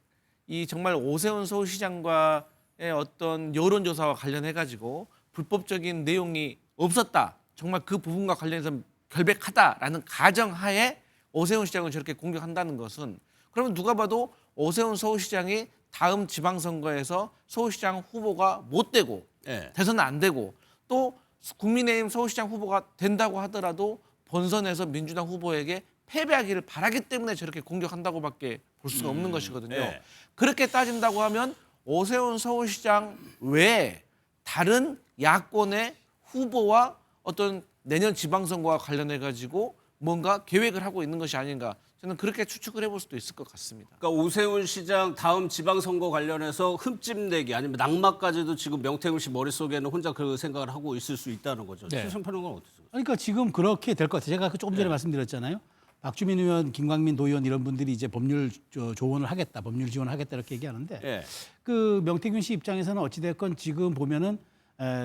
이 정말 오세훈 서울시장과의 어떤 여론조사와 관련해 가지고 불법적인 내용이 없었다. 정말 그 부분과 관련해서 결백하다라는 가정하에 오세훈 시장을 저렇게 공격한다는 것은 그러면 누가 봐도 오세훈 서울시장이 다음 지방선거에서 서울시장 후보가 못 되고 예. 대선은 안 되고 또 국민의힘 서울시장 후보가 된다고 하더라도 본선에서 민주당 후보에게 패배하기를 바라기 때문에 저렇게 공격한다고밖에 볼 수가 없는 것이거든요. 예. 그렇게 따진다고 하면 오세훈 서울시장 외에 다른 야권의 후보와 어떤 내년 지방선거와 관련해 가지고 뭔가 계획을 하고 있는 것이 아닌가 저는 그렇게 추측을 해볼 수도 있을 것 같습니다. 그러니까 오세훈 시장 다음 지방선거 관련해서 흠집 내기 아니면 낙마까지도 지금 명태균 씨 머릿속에는 혼자 그 생각을 하고 있을 수 있다는 거죠. 네. 최수영 평론가는 어떠세요? 그러니까 지금 그렇게 될 것 같아요. 제가 조금 전에 말씀드렸잖아요. 박주민 의원, 김광민 도의원 이런 분들이 이제 법률 조언을 하겠다, 법률 지원을 하겠다 이렇게 얘기하는데 예. 그 명태균 씨 입장에서는 어찌됐건 지금 보면은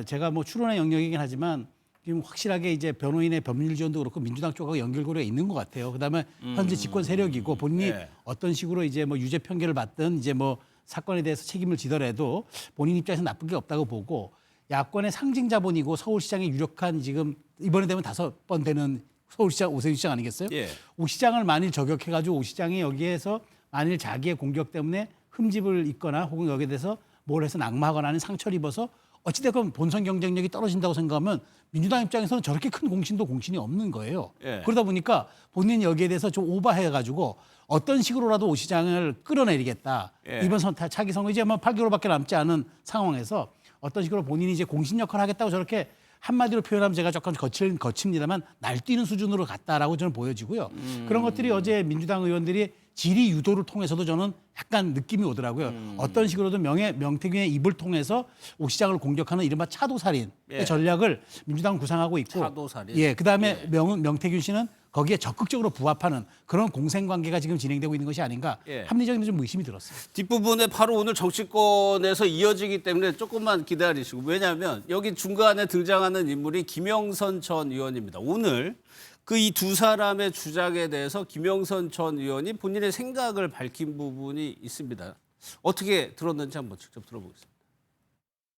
제가 뭐 추론의 영역이긴 하지만 지금 확실하게 이제 변호인의 법률 지원도 그렇고 민주당 쪽하고 연결고리가 있는 것 같아요. 그다음에 현재 집권 세력이고 본인이 예. 어떤 식으로 이제 뭐 유죄 판결을 받든 이제 뭐 사건에 대해서 책임을 지더라도 본인 입장에서 나쁜 게 없다고 보고 야권의 상징 자본이고 서울시장의 유력한 지금 이번에 되면 5번 되는 서울시장 오세훈 시장 아니겠어요? 예. 오 시장을 만일 저격해가지고 오 시장이 여기에서 만일 자기의 공격 때문에 흠집을 입거나 혹은 여기에 대해서 뭘 해서 낙마하거나 하는 상처를 입어서 어찌됐건 본선 경쟁력이 떨어진다고 생각하면 민주당 입장에서는 저렇게 큰 공신도 공신이 없는 거예요. 예. 그러다 보니까 본인이 여기에 대해서 좀 오버해가지고 어떤 식으로라도 오 시장을 끌어내리겠다. 예. 이번 차기 선거 이제 뭐 8개월밖에 남지 않은 상황에서 어떤 식으로 본인이 이제 공신 역할을 하겠다고 저렇게 한마디로 표현하면 제가 조금 거칩니다만 날뛰는 수준으로 갔다라고 저는 보여지고요. 그런 것들이 어제 민주당 의원들이 질의 유도를 통해서도 저는 약간 느낌이 오더라고요. 어떤 식으로든 명태균의 입을 통해서 오 시장을 공격하는 이른바 차도살인의 예. 전략을 민주당은 구상하고 있고 차도살인. 예, 그다음에 명태균 씨는 거기에 적극적으로 부합하는 그런 공생관계가 지금 진행되고 있는 것이 아닌가 예. 합리적인 좀 의심이 들었어요. 뒷부분에 바로 오늘 정치권에서 이어지기 때문에 조금만 기다리시고 왜냐하면 여기 중간에 등장하는 인물이 김영선 전 의원입니다. 오늘 그 이 두 사람의 주장에 대해서 김영선 전 의원이 본인의 생각을 밝힌 부분이 있습니다. 어떻게 들었는지 한번 직접 들어보겠습니다.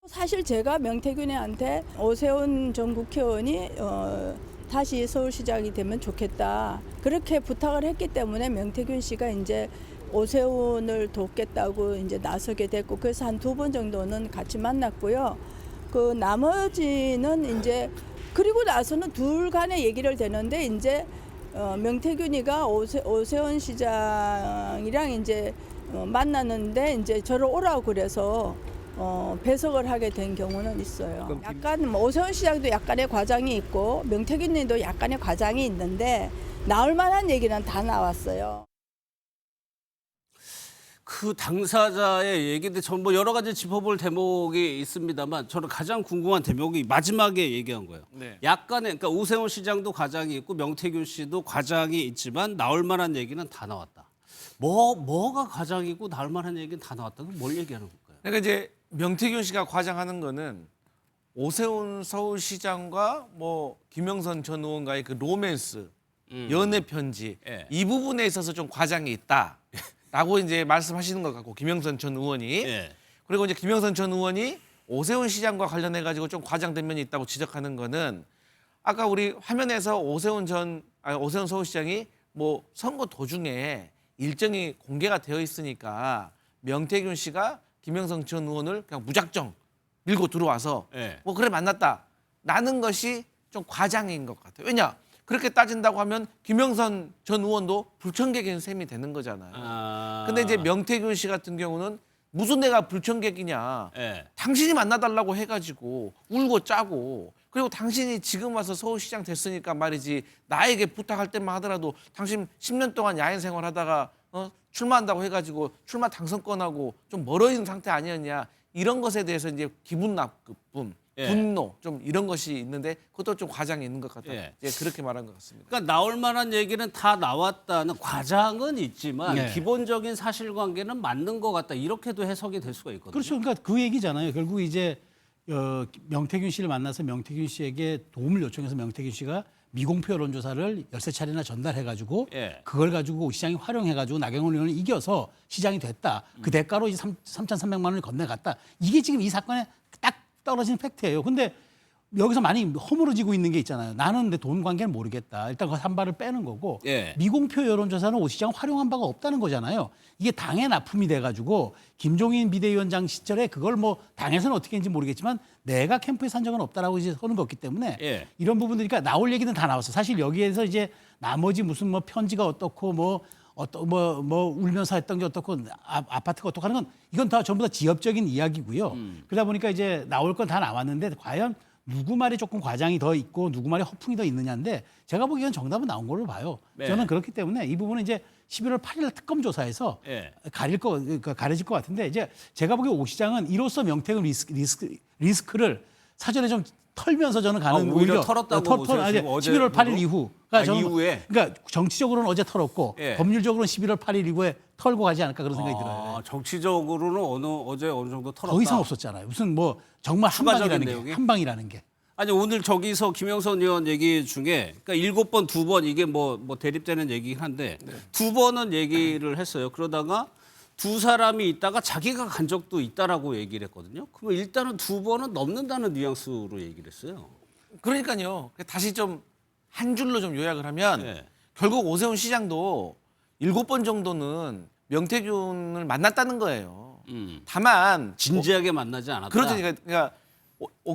사실 제가 명태균한테 오세훈 전 국회의원이 다시 서울시장이 되면 좋겠다 그렇게 부탁을 했기 때문에 명태균 씨가 이제 오세훈을 돕겠다고 이제 나서게 됐고 그래서 한 2번 정도는 같이 만났고요. 그 나머지는 이제 그리고 나서는 둘 간의 얘기를 되는데 이제 명태균이가 오세훈 시장이랑 이제 만났는데 이제 저를 오라고 그래서 배석을 하게 된 경우는 있어요. 약간 뭐 오세훈 시장도 약간의 과장이 있고 명태균님도 약간의 과장이 있는데 나올 만한 얘기는 다 나왔어요. 그 당사자의 얘기인데 전 뭐 여러 가지 짚어볼 대목이 있습니다만 저는 가장 궁금한 대목이 마지막에 얘기한 거예요. 네. 약간의 그러니까 오세훈 시장도 과장이 있고 명태균 씨도 과장이 있지만 나올 만한 얘기는 다 나왔다. 뭐가 과장이고 나올 만한 얘기는 다 나왔다. 그럼 뭘 얘기하는 걸까요? 그러니까 이제 명태균 씨가 과장하는 거는 오세훈 서울시장과 뭐 김영선 전 의원과의 그 로맨스, 연애 편지 예. 이 부분에 있어서 좀 과장이 있다라고 이제 말씀하시는 것 같고 김영선 전 의원이 예. 그리고 이제 김영선 전 의원이 오세훈 시장과 관련해 가지고 좀 과장된 면이 있다고 지적하는 거는 아까 우리 화면에서 오세훈 서울시장이 뭐 선거 도중에 일정이 공개가 되어 있으니까 명태균 씨가 김영선 전 의원을 그냥 무작정 밀고 들어와서 예. 뭐 그래 만났다 라는 것이 좀 과장인 것 같아요. 왜냐? 그렇게 따진다고 하면 김영선 전 의원도 불청객인 셈이 되는 거잖아요. 근데 이제 명태균 씨 같은 경우는 무슨 내가 불청객이냐. 예. 당신이 만나달라고 해가지고 울고 짜고 그리고 당신이 지금 와서 서울시장 됐으니까 말이지 나에게 부탁할 때만 하더라도 당신 10년 동안 야인 생활하다가 출마한다고 해가지고 출마 당선권하고 좀 멀어 있는 상태 아니었냐. 이런 것에 대해서 이제 기분 나쁨, 예. 분노 좀 이런 것이 있는데 그것도 좀 과장이 있는 것 같다. 예. 그렇게 말한 것 같습니다. 그러니까 나올 만한 얘기는 다 나왔다는 과장은 있지만 네. 기본적인 사실관계는 맞는 것 같다. 이렇게도 해석이 될 수가 있거든요. 그렇죠. 그러니까 그 얘기잖아요. 결국 이제 명태균 씨를 만나서 명태균 씨에게 도움을 요청해서 명태균 씨가 미공표 여론조사를 13차례나 전달해가지고 예. 그걸 가지고 오 시장이 활용해가지고 나경원 의원을 이겨서 시장이 됐다. 그 대가로 이제 3,300만 원을 건네갔다. 이게 지금 이 사건에 딱 떨어진 팩트예요. 근데 여기서 많이 허물어지고 있는 게 있잖아요. 나는 근데 돈 관계는 모르겠다. 일단 그 한 발을 빼는 거고 예. 미공표 여론조사는 오 시장 활용한 바가 없다는 거잖아요. 이게 당에 납품이 돼가지고 김종인 비대위원장 시절에 그걸 뭐 당에서는 어떻게 했는지 모르겠지만 내가 캠프에 산 적은 없다라고 이제 서는 거기 때문에 예. 이런 부분들이니까 나올 얘기는 다 나왔어. 사실 여기에서 이제 나머지 무슨 뭐 편지가 어떻고 뭐 울면서 했던 게 어떻고 아파트가 어떻고 하는 건 이건 다 전부 다 지엽적인 이야기고요. 그러다 보니까 이제 나올 건 다 나왔는데 과연 누구 말이 조금 과장이 더 있고 누구 말이 허풍이 더 있느냐인데 제가 보기에는 정답은 나온 걸로 봐요. 네. 저는 그렇기 때문에 이 부분은 이제 11월 8일 특검 조사에서 예. 가려질 것 같은데 이제 제가 보기에 오 시장은 이로써 명태균 리스크를 사전에 좀 털면서 저는 가는 오히려 털었다고 보세요, 지금 11월 8일 이후가 저는 이후에? 그러니까 정치적으로는 어제 털었고 예. 법률적으로는 11월 8일 이후에 털고 가지 않을까 그런 생각이 들어요. 정치적으로는 어제 어느 정도 털었다. 더 이상 없었잖아요. 무슨 뭐 정말 추가적인 내용이? 한 방이라는 게. 아니 오늘 저기서 김영선 의원 얘기 중에 그러니까 7번 2번 이게 뭐 대립되는 얘기긴 한데 2번은 얘기를 했어요. 그러다가 두 사람이 있다가 자기가 간 적도 있다라고 얘기를 했거든요. 그러면 일단은 2번은 넘는다는 뉘앙스로 얘기를 했어요. 그러니까요. 다시 좀 한 줄로 좀 요약을 하면 예. 결국 오세훈 시장도 7번 정도는 명태균을 만났다는 거예요. 다만 진지하게 만나지 않았다. 그렇죠. 그러니까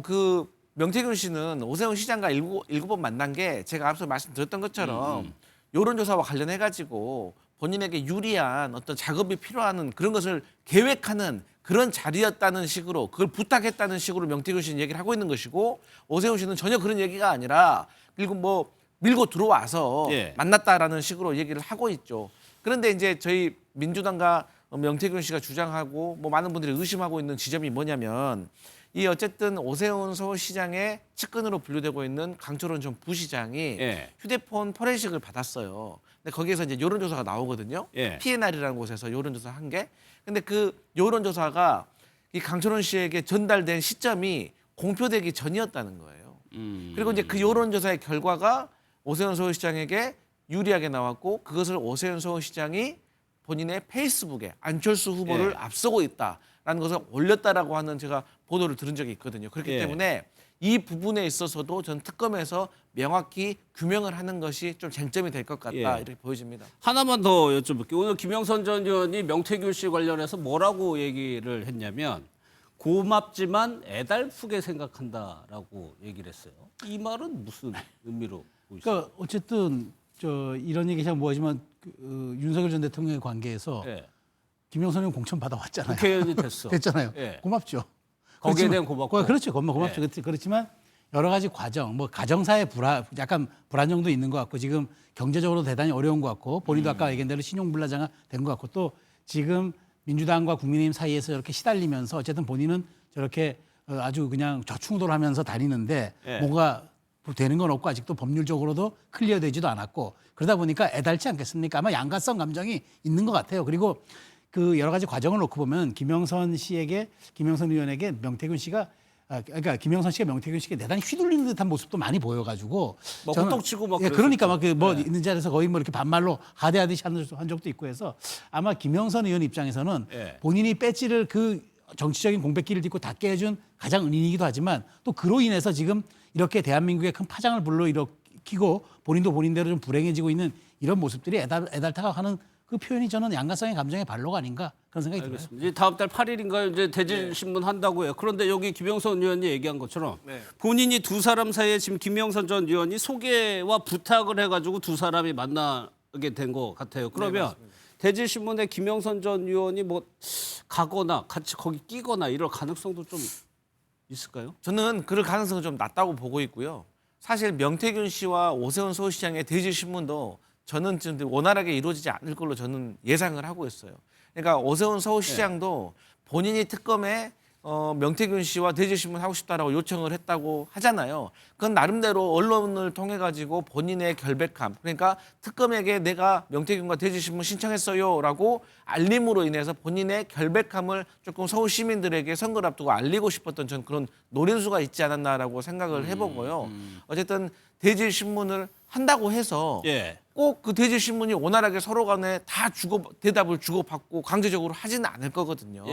그 명태균 씨는 오세훈 시장과 7번 만난 게 제가 앞서 말씀드렸던 것처럼 여론조사와 관련해 가지고 본인에게 유리한 어떤 작업이 필요한 그런 것을 계획하는 그런 자리였다는 식으로 그걸 부탁했다는 식으로 명태균 씨는 얘기를 하고 있는 것이고 오세훈 씨는 전혀 그런 얘기가 아니라 그리고 뭐 밀고 들어와서 예. 만났다라는 식으로 얘기를 하고 있죠. 그런데 이제 저희 민주당과 명태균 씨가 주장하고 뭐 많은 분들이 의심하고 있는 지점이 뭐냐면 이 어쨌든 오세훈 서울시장의 측근으로 분류되고 있는 강철원 전 부시장이 예. 휴대폰 포렌식을 받았어요. 근데 거기에서 이제 여론조사가 나오거든요. 예. PNR이라는 곳에서 여론조사 한 게. 근데 그 여론조사가 이 강철원 씨에게 전달된 시점이 공표되기 전이었다는 거예요. 그리고 이제 그 여론조사의 결과가 오세훈 서울시장에게 유리하게 나왔고 그것을 오세훈 서울시장이 본인의 페이스북에 안철수 후보를 예. 앞서고 있다라는 것을 올렸다라고 하는 제가 보도를 들은 적이 있거든요. 그렇기 예. 때문에 이 부분에 있어서도 전 특검에서 명확히 규명을 하는 것이 좀 쟁점이 될 것 같다 예. 이렇게 보여집니다. 하나만 더 여쭤볼게요. 오늘 김영선 전 의원이 명태균 씨 관련해서 뭐라고 얘기를 했냐면 고맙지만 애달프게 생각한다라고 얘기를 했어요. 이 말은 무슨 의미로 보이세요? 그러니까 어쨌든 이런 얘기 참 뭐하지만 윤석열 전 대통령의 관계에서 예. 김영선 의원 공천 받아왔잖아요. 국회의원이 됐어. 됐잖아요. 예. 고맙죠. 거기에 그렇지만- 대한 고맙고. 그렇죠. 고맙죠. 그렇지만 여러 가지 과정, 뭐 가정사의 약간 불안정도 있는 것 같고 지금 경제적으로 대단히 어려운 것 같고 본인도 아까 얘기한 대로 신용불나장가 된 것 같고 또 지금 민주당과 국민의힘 사이에서 이렇게 시달리면서 어쨌든 본인은 저렇게 아주 그냥 저충돌하면서 다니는데 예. 뭔가 되는 건 없고 아직도 법률적으로도 클리어되지도 않았고 그러다 보니까 애달지 않겠습니까? 아마 양가성 감정이 있는 것 같아요. 그리고 그 여러 가지 과정을 놓고 보면 김영선 의원에게 명태균 씨가 그러니까 김영선 씨가 명태균 씨에게 대단히 휘둘리는 듯한 모습도 많이 보여가지고 뭐 호떡치고 막 예, 그러니까 막 뭐 네. 있는 자리에서 거의 뭐 이렇게 반말로 하대하듯이 한 적도 있고 해서 아마 김영선 의원 입장에서는 예. 본인이 배지를 그 정치적인 공백기를 딛고 닫게 해준 가장 은인이기도 하지만 또 그로 인해서 지금 이렇게 대한민국에 큰 파장을 불러일으키고 본인도 본인대로 좀 불행해지고 있는 이런 모습들이 애달타가 하는 그 표현이 저는 양가성의 감정의 발로가 아닌가 그런 생각이 들어요. 알겠습니다. 이제 다음 달 8일인가요? 이제 대질신문 한다고 해요. 그런데 여기 김영선 의원이 얘기한 것처럼 본인이 두 사람 사이에 지금 김영선 전 의원이 소개와 부탁을 해가지고 두 사람이 만나게 된 것 같아요. 그러면 대질신문에 김영선 전 의원이 뭐 가거나 같이 거기 끼거나 이럴 가능성도 좀 있을까요? 저는 그럴 가능성은 좀 낮다고 보고 있고요. 사실 명태균 씨와 오세훈 서울시장의 대질신문도 저는 좀 원활하게 이루어지지 않을 걸로 저는 예상을 하고 있어요. 그러니까 오세훈 서울시장도 본인이 특검에 명태균 씨와 대질신문 하고 싶다라고 요청을 했다고 하잖아요. 그건 나름대로 언론을 통해 가지고 본인의 결백함, 그러니까 특검에게 내가 명태균과 대질신문 신청했어요라고 알림으로 인해서 본인의 결백함을 조금 서울 시민들에게 선거를 앞두고 알리고 싶었던 전 그런 노림수가 있지 않았나라고 생각을 해보고요. 어쨌든 대질신문을 한다고 해서 꼭 그 대질신문이 원활하게 서로 간에 다 대답을 주고받고 강제적으로 하지는 않을 거거든요.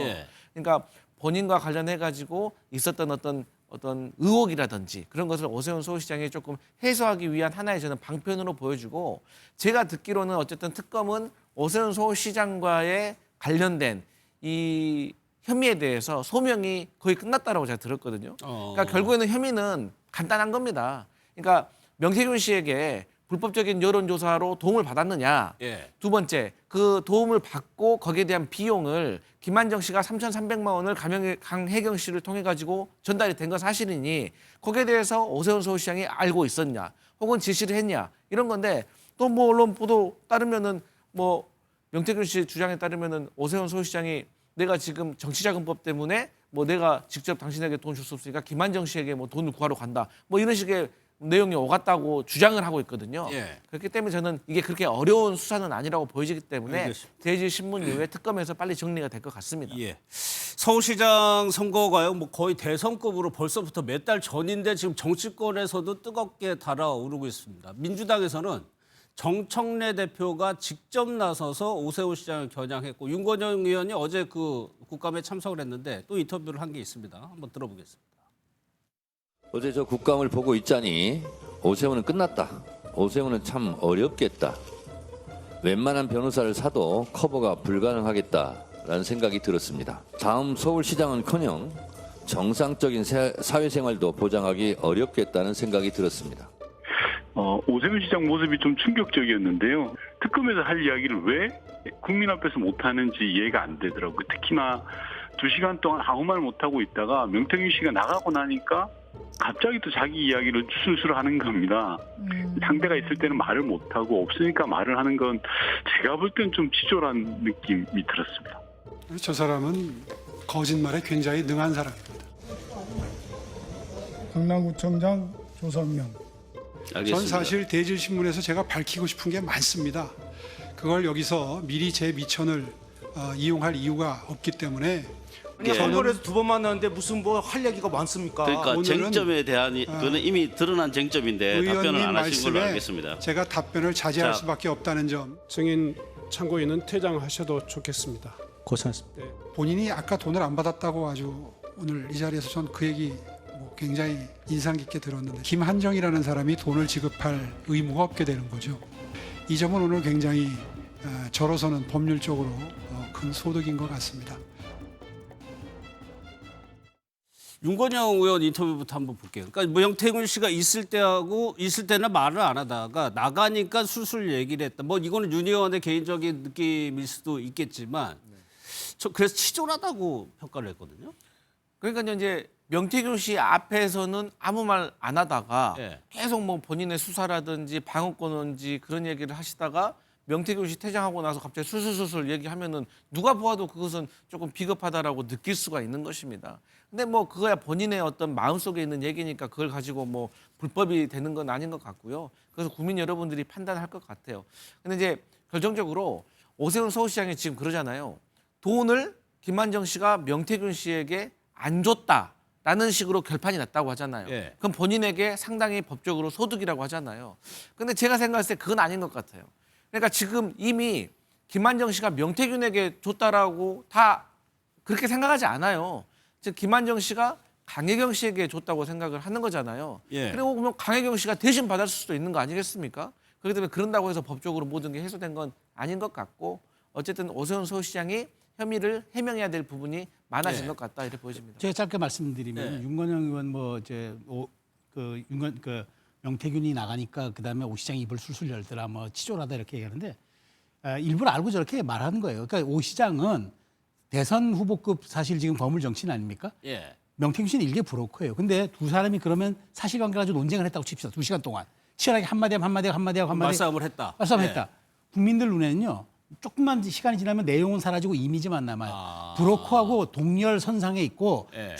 그러니까 본인과 관련해 가지고 있었던 어떤 의혹이라든지 그런 것을 오세훈 서울시장이 조금 해소하기 위한 하나의 저는 방편으로 보여주고, 제가 듣기로는 어쨌든 특검은 오세훈 서울시장과의 관련된 이 혐의에 대해서 소명이 거의 끝났다라고 제가 들었거든요. 그러니까 결국에는 혐의는 간단한 겁니다. 그러니까 명태균 씨에게 불법적인 여론조사로 도움을 받았느냐. 두 번째, 그 도움을 받고 거기에 대한 비용을 김한정 씨가 3,300만 원을 강혜경 씨를 통해 가지고 전달이 된 건 사실이니 거기에 대해서 오세훈 서울시장이 알고 있었냐, 혹은 지시를 했냐, 이런 건데, 또 뭐 언론 보도 따르면은 뭐 명태균 씨 주장에 따르면은 오세훈 서울시장이 내가 지금 정치자금법 때문에 뭐 내가 직접 당신에게 돈 줄 수 없으니까 김한정 씨에게 뭐 돈을 구하러 간다, 뭐 이런 식의 내용이 오갔다고 주장을 하고 있거든요. 그렇기 때문에 저는 이게 그렇게 어려운 수사는 아니라고 보여지기 때문에 대질신문 이후에 특검에서 빨리 정리가 될 것 같습니다. 서울시장 선거가요, 뭐 거의 대선급으로 벌써부터 몇 달 전인데 지금 정치권에서도 뜨겁게 달아오르고 있습니다. 민주당에서는 정청래 대표가 직접 나서서 오세훈 시장을 겨냥했고, 윤건영 의원이 어제 그 국감에 참석을 했는데 또 인터뷰를 한 게 있습니다. 한번 들어보겠습니다. 어제 저 국감을 보고 있자니 오세훈은 끝났다. 오세훈은 참 어렵겠다. 웬만한 변호사를 사도 커버가 불가능하겠다라는 생각이 들었습니다. 다음 서울시장은커녕 정상적인 사회생활도 보장하기 어렵겠다는 생각이 들었습니다. 오세훈 시장 모습이 좀 충격적이었는데요. 특검에서 할 이야기를 왜 국민 앞에서 못하는지 이해가 안 되더라고요. 특히나 2시간 동안 아무 말 못하고 있다가 명태균 씨가 나가고 나니까 갑자기 또 자기 이야기를 술술 하는 겁니다. 상대가 있을 때는 말을 못하고 없으니까 말을 하는 건 제가 볼 땐 좀 치졸한 느낌이 들었습니다. 저 사람은 거짓말에 굉장히 능한 사람입니다. 강남구청장 조성명. 전 사실 대질신문에서 제가 밝히고 싶은 게 많습니다. 그걸 여기서 미리 제 미천을 이용할 이유가 없기 때문에 아니, 선거에서 2번 만났는데 무슨 뭐 할 얘기가 많습니까? 그러니까 쟁점에 대한 그거는 이미 드러난 쟁점인데 답변을 안 하신 걸로 알겠습니다. 제가 답변을 자제할 수밖에 없다는 점. 증인 참고인은 퇴장하셔도 좋겠습니다. 고생하셨습니다. 본인이 아까 돈을 안 받았다고 아주 오늘 이 자리에서 전 그 얘기 굉장히 인상 깊게 들었는데, 김한정이라는 사람이 돈을 지급할 의무가 없게 되는 거죠. 이 점은 오늘 굉장히 저로서는 법률적으로 큰 소득인 것 같습니다. 윤건영 의원 인터뷰부터 한번 볼게요. 그러니까 명태균 씨가 있을 때는 말을 안 하다가 나가니까 술술 얘기를 했다. 뭐 이거는 윤 의원의 개인적인 느낌일 수도 있겠지만 저 그래서 치졸하다고 평가를 했거든요. 그러니까 이제 명태균 씨 앞에서는 아무 말 안 하다가 계속 뭐 본인의 수사라든지 방어권인지 그런 얘기를 하시다가 명태균 씨 퇴장하고 나서 갑자기 술술술술 얘기하면은 누가 보아도 그것은 조금 비겁하다라고 느낄 수가 있는 것입니다. 근데 뭐 그거야 본인의 어떤 마음속에 있는 얘기니까 그걸 가지고 뭐 불법이 되는 건 아닌 것 같고요. 그래서 국민 여러분들이 판단할 것 같아요. 근데 이제 결정적으로 오세훈 서울시장이 지금 그러잖아요. 돈을 김한정 씨가 명태균 씨에게 안 줬다라는 식으로 결판이 났다고 하잖아요. 그럼 본인에게 상당히 법적으로 소득이라고 하잖아요. 근데 제가 생각했을 때 그건 아닌 것 같아요. 그러니까 지금 이미 김한정 씨가 명태균에게 줬다라고 다 그렇게 생각하지 않아요. 즉 김한정 씨가 강혜경 씨에게 줬다고 생각을 하는 거잖아요. 그리고 그러면 강혜경 씨가 대신 받을 수도 있는 거 아니겠습니까? 그렇기 때문에 그런다고 해서 법적으로 모든 게 해소된 건 아닌 것 같고, 어쨌든 오세훈 서울시장이 혐의를 해명해야 될 부분이 많아진 것 같다, 이렇게 보여집니다. 제가 짧게 말씀드리면 윤건영 의원 뭐 이제 명태균이 나가니까 그다음에 오 시장이 입을 술술 열더라, 뭐 치졸하다 이렇게 얘기하는데, 일부러 알고 저렇게 말하는 거예요. 그러니까 오 시장은 대선 후보급 사실 지금 거물 정치인 아닙니까? 예. 명태균 씨는 일개 브로커예요. 근데 두 사람이 그러면 사실관계 가지고 논쟁을 했다고 칩시다. 2시간 동안. 치열하게 한마디하고 말싸움을 했다. 말싸움했다. 국민들 눈에는요. 조금만 시간이 지나면 내용은 사라지고 이미지만 남아요. 브로커하고 동렬 선상에 있고 예.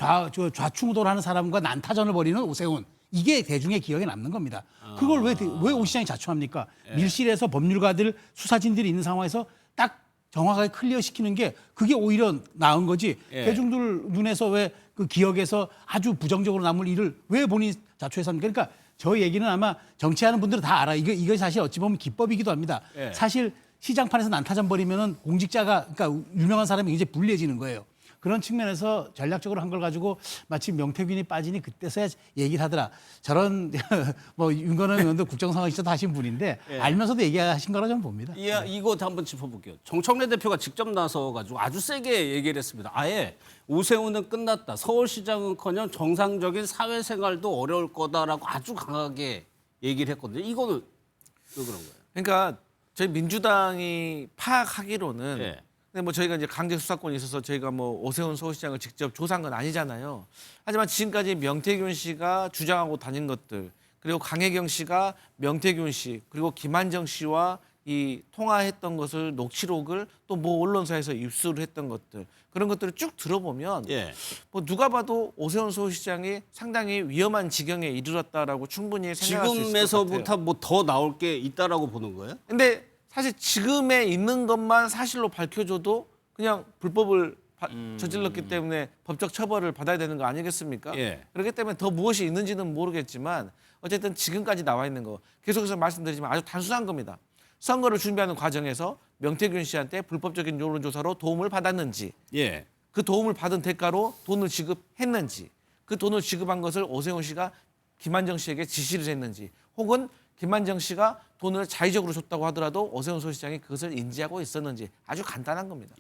좌충우돌하는 사람과 난타전을 벌이는 오세훈. 이게 대중의 기억에 남는 겁니다. 그걸 왜 오 시장이 자초합니까? 밀실에서 법률가들, 수사진들이 있는 상황에서 딱 정확하게 클리어시키는 게 그게 오히려 나은 거지. 대중들 눈에서 왜 그 기억에서 아주 부정적으로 남을 일을 왜 본인이 자초해서 합니까? 그러니까 저 얘기는 아마 정치하는 분들은 다 알아. 이거 사실 어찌 보면 기법이기도 합니다. 사실 시장판에서 난타전 벌이면은 공직자가 그러니까 유명한 사람이 이제 불리해지는 거예요. 그런 측면에서 전략적으로 한 걸 가지고 마치 명태균이 빠지니 그때서야 얘기를 하더라. 저런 뭐 윤건원 의원도 국정상황실에서 하신 분인데 알면서도 얘기하신 거라 저는 봅니다. 이거 한번 짚어볼게요. 정청래 대표가 직접 나서가지고 아주 세게 얘기를 했습니다. 아예 오세훈은 끝났다. 서울시장은커녕 정상적인 사회생활도 어려울 거다라고 아주 강하게 얘기를 했거든요. 이거는 왜 그런 거예요? 그러니까 저희 민주당이 파악하기로는 근데 뭐 저희가 이제 강제 수사권이 있어서 저희가 뭐 오세훈 서울시장을 직접 조사한 건 아니잖아요. 하지만 지금까지 명태균 씨가 주장하고 다닌 것들, 그리고 강혜경 씨가 명태균 씨, 그리고 김한정 씨와 이 통화했던 것을 녹취록을 또 뭐 언론사에서 입수를 했던 것들, 그런 것들을 쭉 들어보면 뭐 누가 봐도 오세훈 서울시장이 상당히 위험한 지경에 이르렀다라고 충분히 생각할 수 있을 것 같아요. 지금에서부터 뭐 더 나올 게 있다라고 보는 거예요? 근데 사실 지금에 있는 것만 사실로 밝혀줘도 그냥 불법을 저질렀기 때문에 법적 처벌을 받아야 되는 거 아니겠습니까? 그렇기 때문에 더 무엇이 있는지는 모르겠지만 어쨌든 지금까지 나와 있는 거 계속해서 말씀드리지만 아주 단순한 겁니다. 선거를 준비하는 과정에서 명태균 씨한테 불법적인 여론조사로 도움을 받았는지, 그 도움을 받은 대가로 돈을 지급했는지, 그 돈을 지급한 것을 오세훈 씨가 김한정 씨에게 지시를 했는지, 혹은 김한정 씨가 돈을 자의적으로 줬다고 하더라도 오세훈 서울시장이 그것을 인지하고 있었는지 아주 간단한 겁니다.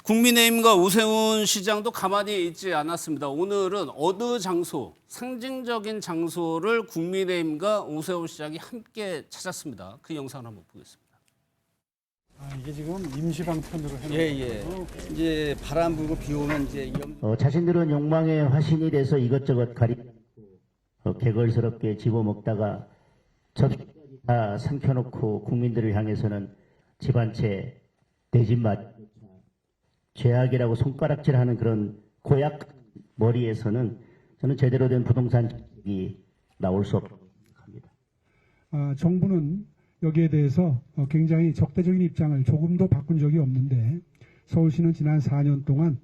국민의힘과 오세훈 시장도 가만히 있지 않았습니다. 오늘은 어느 장소, 상징적인 장소를 국민의힘과 오세훈 시장이 함께 찾았습니다. 그 영상을 한번 보겠습니다. 이게 지금 임시방편으로 해놓은 이제 바람 불고 비 오면 이제 자신들은 욕망의 화신이 돼서 이것저것 가리고 개걸스럽게 집어먹다가 접시 다 삼켜놓고 국민들을 향해서는 집 한 채 내 집 맞 죄악이라고 손가락질하는 그런 고약 머리에서는 저는 제대로 된 부동산 정책이 나올 수 없다고 생각합니다. 정부는 여기에 대해서 굉장히 적대적인 입장을 조금도 바꾼 적이 없는데 서울시는 지난 4년 동안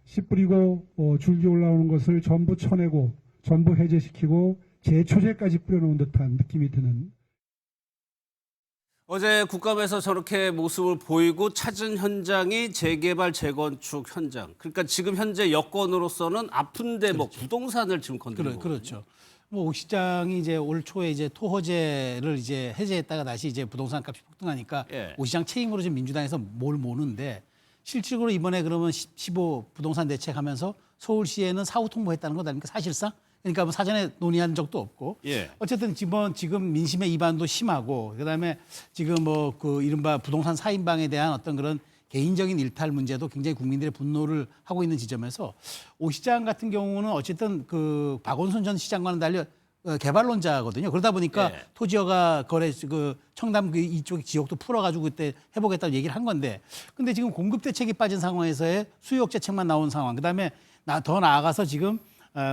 씨 뿌리고 줄기 올라오는 것을 전부 쳐내고 전부 해제시키고 제초제까지 뿌려놓은 듯한 느낌이 드는. 어제 국감에서 저렇게 모습을 보이고 찾은 현장이 재개발 재건축 현장. 그러니까 지금 현재 여건으로서는 아픈 대목 부동산을 지금 건드리는 거예요. 그렇죠. 뭐 오 시장이 이제 올 초에 이제 토호제를 이제 해제했다가 다시 이제 부동산 값이 폭등하니까 오 시장 책임으로 지금 민주당에서 뭘 모는데 실질적으로 이번에 그러면 15 부동산 대책하면서 서울시에는 사후 통보했다는 것 아닙니까? 사실상. 그러니까 뭐 사전에 논의한 적도 없고 어쨌든 지금 민심의 이반도 심하고 그다음에 지금 뭐 그 이른바 부동산 사인방에 대한 어떤 그런 개인적인 일탈 문제도 굉장히 국민들의 분노를 하고 있는 지점에서 오 시장 같은 경우는 어쨌든 그 박원순 전 시장과는 달리 개발론자거든요. 그러다 보니까 토지허가 거래 그 청담 그 이쪽 지역도 풀어가지고 그때 해보겠다는 얘기를 한 건데 근데 지금 공급 대책이 빠진 상황에서의 수요 억제책만 나온 상황 그다음에 더 나아가서 지금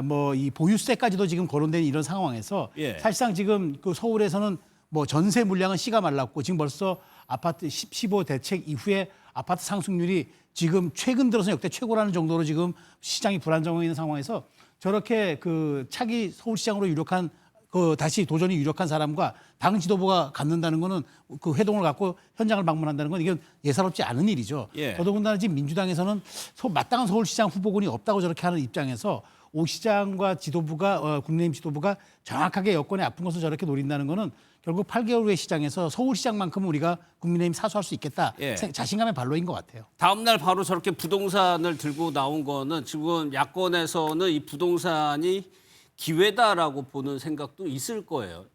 뭐 이 보유세까지도 지금 거론된 이런 상황에서 사실상 지금 그 서울에서는 뭐 전세 물량은 씨가 말랐고 지금 벌써 아파트 15 대책 이후에 아파트 상승률이 지금 최근 들어서 역대 최고라는 정도로 지금 시장이 불안정해 있는 상황에서 저렇게 그 차기 서울시장으로 유력한 그 다시 도전이 유력한 사람과 당 지도부가 갖는다는 거는 그 회동을 갖고 현장을 방문한다는 건 이건 예사롭지 않은 일이죠. 더더군다나 지금 민주당에서는 마땅한 서울시장 후보군이 없다고 저렇게 하는 입장에서 오 시장과 지도부가 국민의힘 지도부가 정확하게 여권에 아픈 것을 저렇게 노린다는 거는 결국 8개월 후의 시장에서 서울시장만큼은 우리가 국민의힘 사수할 수 있겠다. 자신감의 발로인 것 같아요. 다음 날 바로 저렇게 부동산을 들고 나온 거는 지금 야권에서는 이 부동산이 기회다라고 보는 생각도 있을 거예요.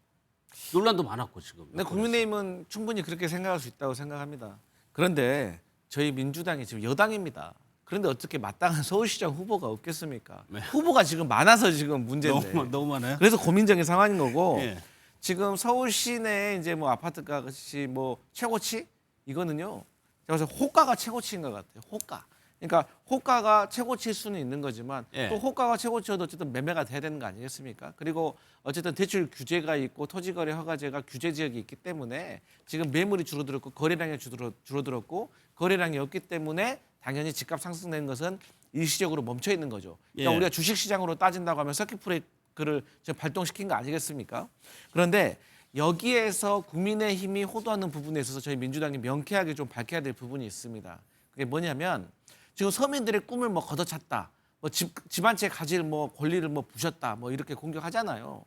논란도 많았고 지금. 근데 국민의힘은 충분히 그렇게 생각할 수 있다고 생각합니다. 그런데 저희 민주당이 지금 여당입니다. 그런데 어떻게 마땅한 서울시장 후보가 없겠습니까? 네. 후보가 지금 많아서 지금 문제인데. 너무 많아요. 그래서 고민적인 상황인 거고 예. 지금 서울 시내 이제 뭐 아파트 값이 뭐 최고치 이거는요. 제가 그래서 호가가 최고치인 것 같아요. 호가. 그러니까 호가가 최고치일 수는 있는 거지만 예. 또 호가가 최고치여도 어쨌든 매매가 돼야 되는 거 아니겠습니까? 그리고 어쨌든 대출 규제가 있고 토지거래 허가제가 규제 지역이 있기 때문에 지금 매물이 줄어들었고 거래량이 줄어들었고 거래량이 없기 때문에 당연히 집값 상승되는 것은 일시적으로 멈춰 있는 거죠. 그러니까 예. 우리가 주식시장으로 따진다고 하면 서킷 브레이크를 지금 발동시킨 거 아니겠습니까? 그런데 여기에서 국민의힘이 호도하는 부분에 있어서 저희 민주당이 명쾌하게 좀 밝혀야 될 부분이 있습니다. 그게 뭐냐면 지금 서민들의 꿈을 뭐 걷어찼다, 뭐 집 한 채 가질 뭐 권리를 뭐 부셨다, 뭐 이렇게 공격하잖아요.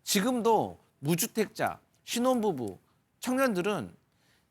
지금도 무주택자, 신혼부부, 청년들은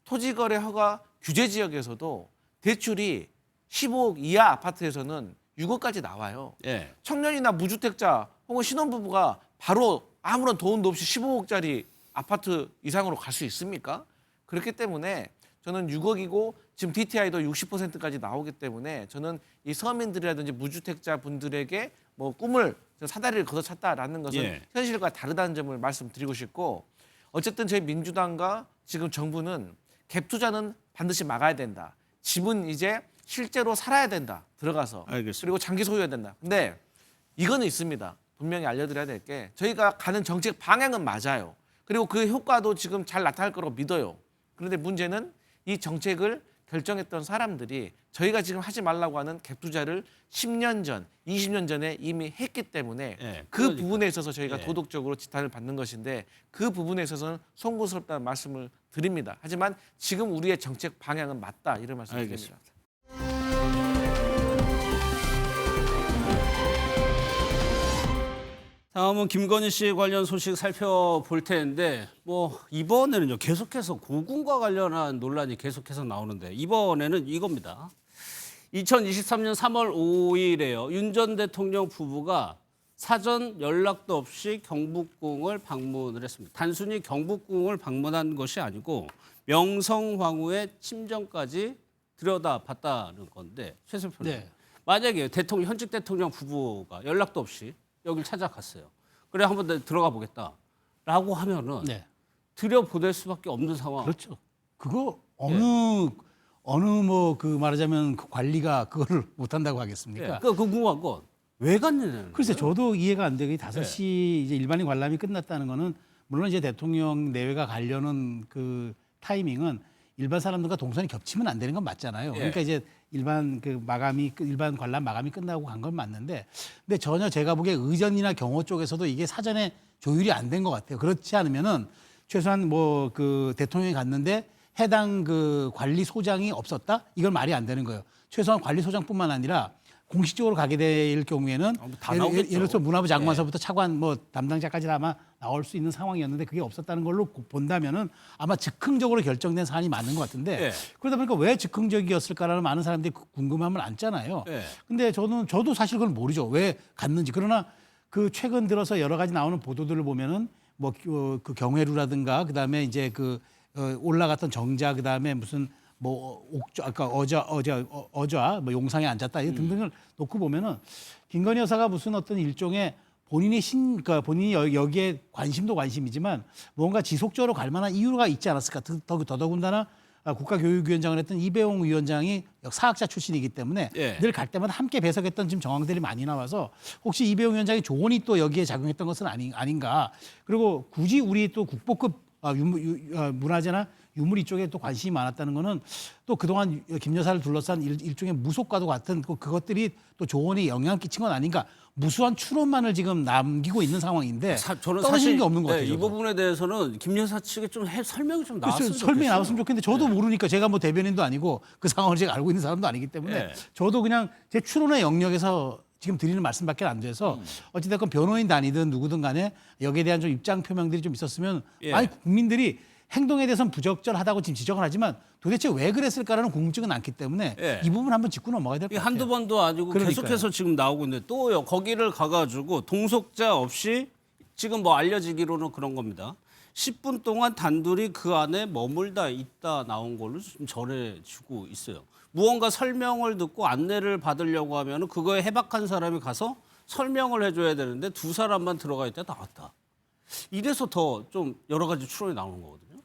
토지거래 허가 규제 지역에서도 대출이 15억 이하 아파트에서는 6억까지 나와요. 예. 청년이나 무주택자 혹은 신혼부부가 바로 아무런 도움도 없이 15억짜리 아파트 이상으로 갈 수 있습니까? 그렇기 때문에 저는 6억이고 지금 DTI도 60%까지 나오기 때문에 저는 이 서민들이라든지 무주택자 분들에게 뭐 꿈을 사다리를 걷어찼다라는 것은 예. 현실과 다르다는 점을 말씀드리고 싶고 어쨌든 저희 민주당과 지금 정부는 갭 투자는 반드시 막아야 된다. 집은 이제 실제로 살아야 된다. 들어가서. 알겠습니다. 그리고 장기 소유해야 된다. 근데 이거는 있습니다. 분명히 알려드려야 될 게 저희가 가는 정책 방향은 맞아요. 그리고 그 효과도 지금 잘 나타날 거라고 믿어요. 그런데 문제는 이 정책을 결정했던 사람들이 저희가 지금 하지 말라고 하는 갭 투자를 10년 전, 20년 전에 이미 했기 때문에 예, 그 그러니까. 부분에 있어서 저희가 예. 도덕적으로 지탄을 받는 것인데 그 부분에 있어서는 송구스럽다는 말씀을 드립니다. 하지만 지금 우리의 정책 방향은 맞다 이런 말씀을 드립니다. 알겠습니다. 다음은 김건희 씨 관련 소식 살펴볼 텐데 뭐 이번에는요 계속해서 고궁과 관련한 논란이 계속해서 나오는데 이번에는 이겁니다. 2023년 3월 5일에요. 윤 전 대통령 부부가 사전 연락도 없이 경복궁을 방문을 했습니다. 단순히 경복궁을 방문한 것이 아니고 명성황후의 침정까지 들여다봤다는 건데 최 대표님 네. 만약에 현직 대통령 부부가 연락도 없이 여길 찾아갔어요. 그래 한번 들어가 보겠다라고 하면은 네. 들여보낼 수밖에 없는 상황. 그렇죠. 그거 어느 뭐 그 말하자면 그 관리가 그거를 못 한다고 하겠습니까? 예. 그 궁금한 건 왜 갔느냐는. 글쎄 저도 이해가 안 되게 5시 네. 이제 일반인 관람이 끝났다는 거는 물론 이제 대통령 내외가 가려는 그 타이밍은 일반 사람들과 동선이 겹치면 안 되는 건 맞잖아요. 예. 그러니까 이제 일반 관람 마감이 끝나고 간 건 맞는데 근데 전혀 제가 보기에 의전이나 경호 쪽에서도 이게 사전에 조율이 안 된 것 같아요. 그렇지 않으면은 최소한 뭐 그 대통령이 갔는데 해당 그 관리소장이 없었다? 이건 말이 안 되는 거예요. 최소한 관리소장뿐만 아니라 공식적으로 가게 될 경우에는 다 예를 나오겠죠. 들어서 문화부 장관서부터 차관 뭐 담당자까지 아마 나올 수 있는 상황이었는데 그게 없었다는 걸로 본다면은 아마 즉흥적으로 결정된 사안이 맞는 것 같은데 예. 그러다 보니까 왜 즉흥적이었을까라는 많은 사람들이 궁금함을 안잖아요. 예. 근데 저도 사실 그걸 모르죠. 왜 갔는지. 그러나 그 최근 들어서 여러 가지 나오는 보도들을 보면은 뭐 그 경회루라든가 그다음에 이제 그 올라갔던 정자 그다음에 무슨 뭐 옥좌 아까 어좌 뭐 용상에 앉았다 이 등등을 놓고 보면은 김건희 여사가 무슨 어떤 일종의 그러니까 본인이 여기에 관심도 관심이지만 뭔가 지속적으로 갈 만한 이유가 있지 않았을까. 더더군다나 국가교육위원장을 했던 이배용 위원장이 사학자 출신이기 때문에 예. 늘 갈 때마다 함께 배석했던 지금 정황들이 많이 나와서 혹시 이배용 위원장의 조언이 또 여기에 작용했던 것은 아닌가. 그리고 굳이 우리 또 국보급 문화재나 유물 이쪽에 또 관심이 많았다는 거는 또 그동안 김 여사를 둘러싼 일종의 무속과도 같은 그것들이 또 조언에 영향을 끼친 건 아닌가. 무수한 추론만을 지금 남기고 있는 상황인데 저는 떨어지는 사실 게 없는 것 같아요. 이 부분에 대해서는 김 여사 측에 좀 설명이 좀 나왔으면 좋겠어요. 설명이 나왔으면 좋겠는데 저도 모르니까 제가 뭐 대변인도 아니고 그 상황을 제가 알고 있는 사람도 아니기 때문에 예. 저도 그냥 제 추론의 영역에서 지금 드리는 말씀밖에 안 돼서 어찌됐건 변호인 단이든 누구든 간에 여기에 대한 좀 입장 표명들이 좀 있었으면 예. 많이 국민들이 행동에 대해서는 부적절하다고 지금 지적을 하지만 도대체 왜 그랬을까라는 궁금증은 않기 때문에 예. 이 부분 한번 짚고 넘어가야 될 것 같아요. 한두 번도 아니고 그러니까요. 계속해서 지금 나오고 있는데 또요 거기를 가가지고 동석자 없이 지금 뭐 알려지기로는 그런 겁니다. 10분 동안 단둘이 그 안에 머물다 있다 나온 걸로 좀 전해지고 있어요. 무언가 설명을 듣고 안내를 받으려고 하면 그거에 해박한 사람이 가서 설명을 해줘야 되는데 두 사람만 들어가 있다 나왔다. 이래서 더 좀 여러 가지 추론이 나오는 거거든요.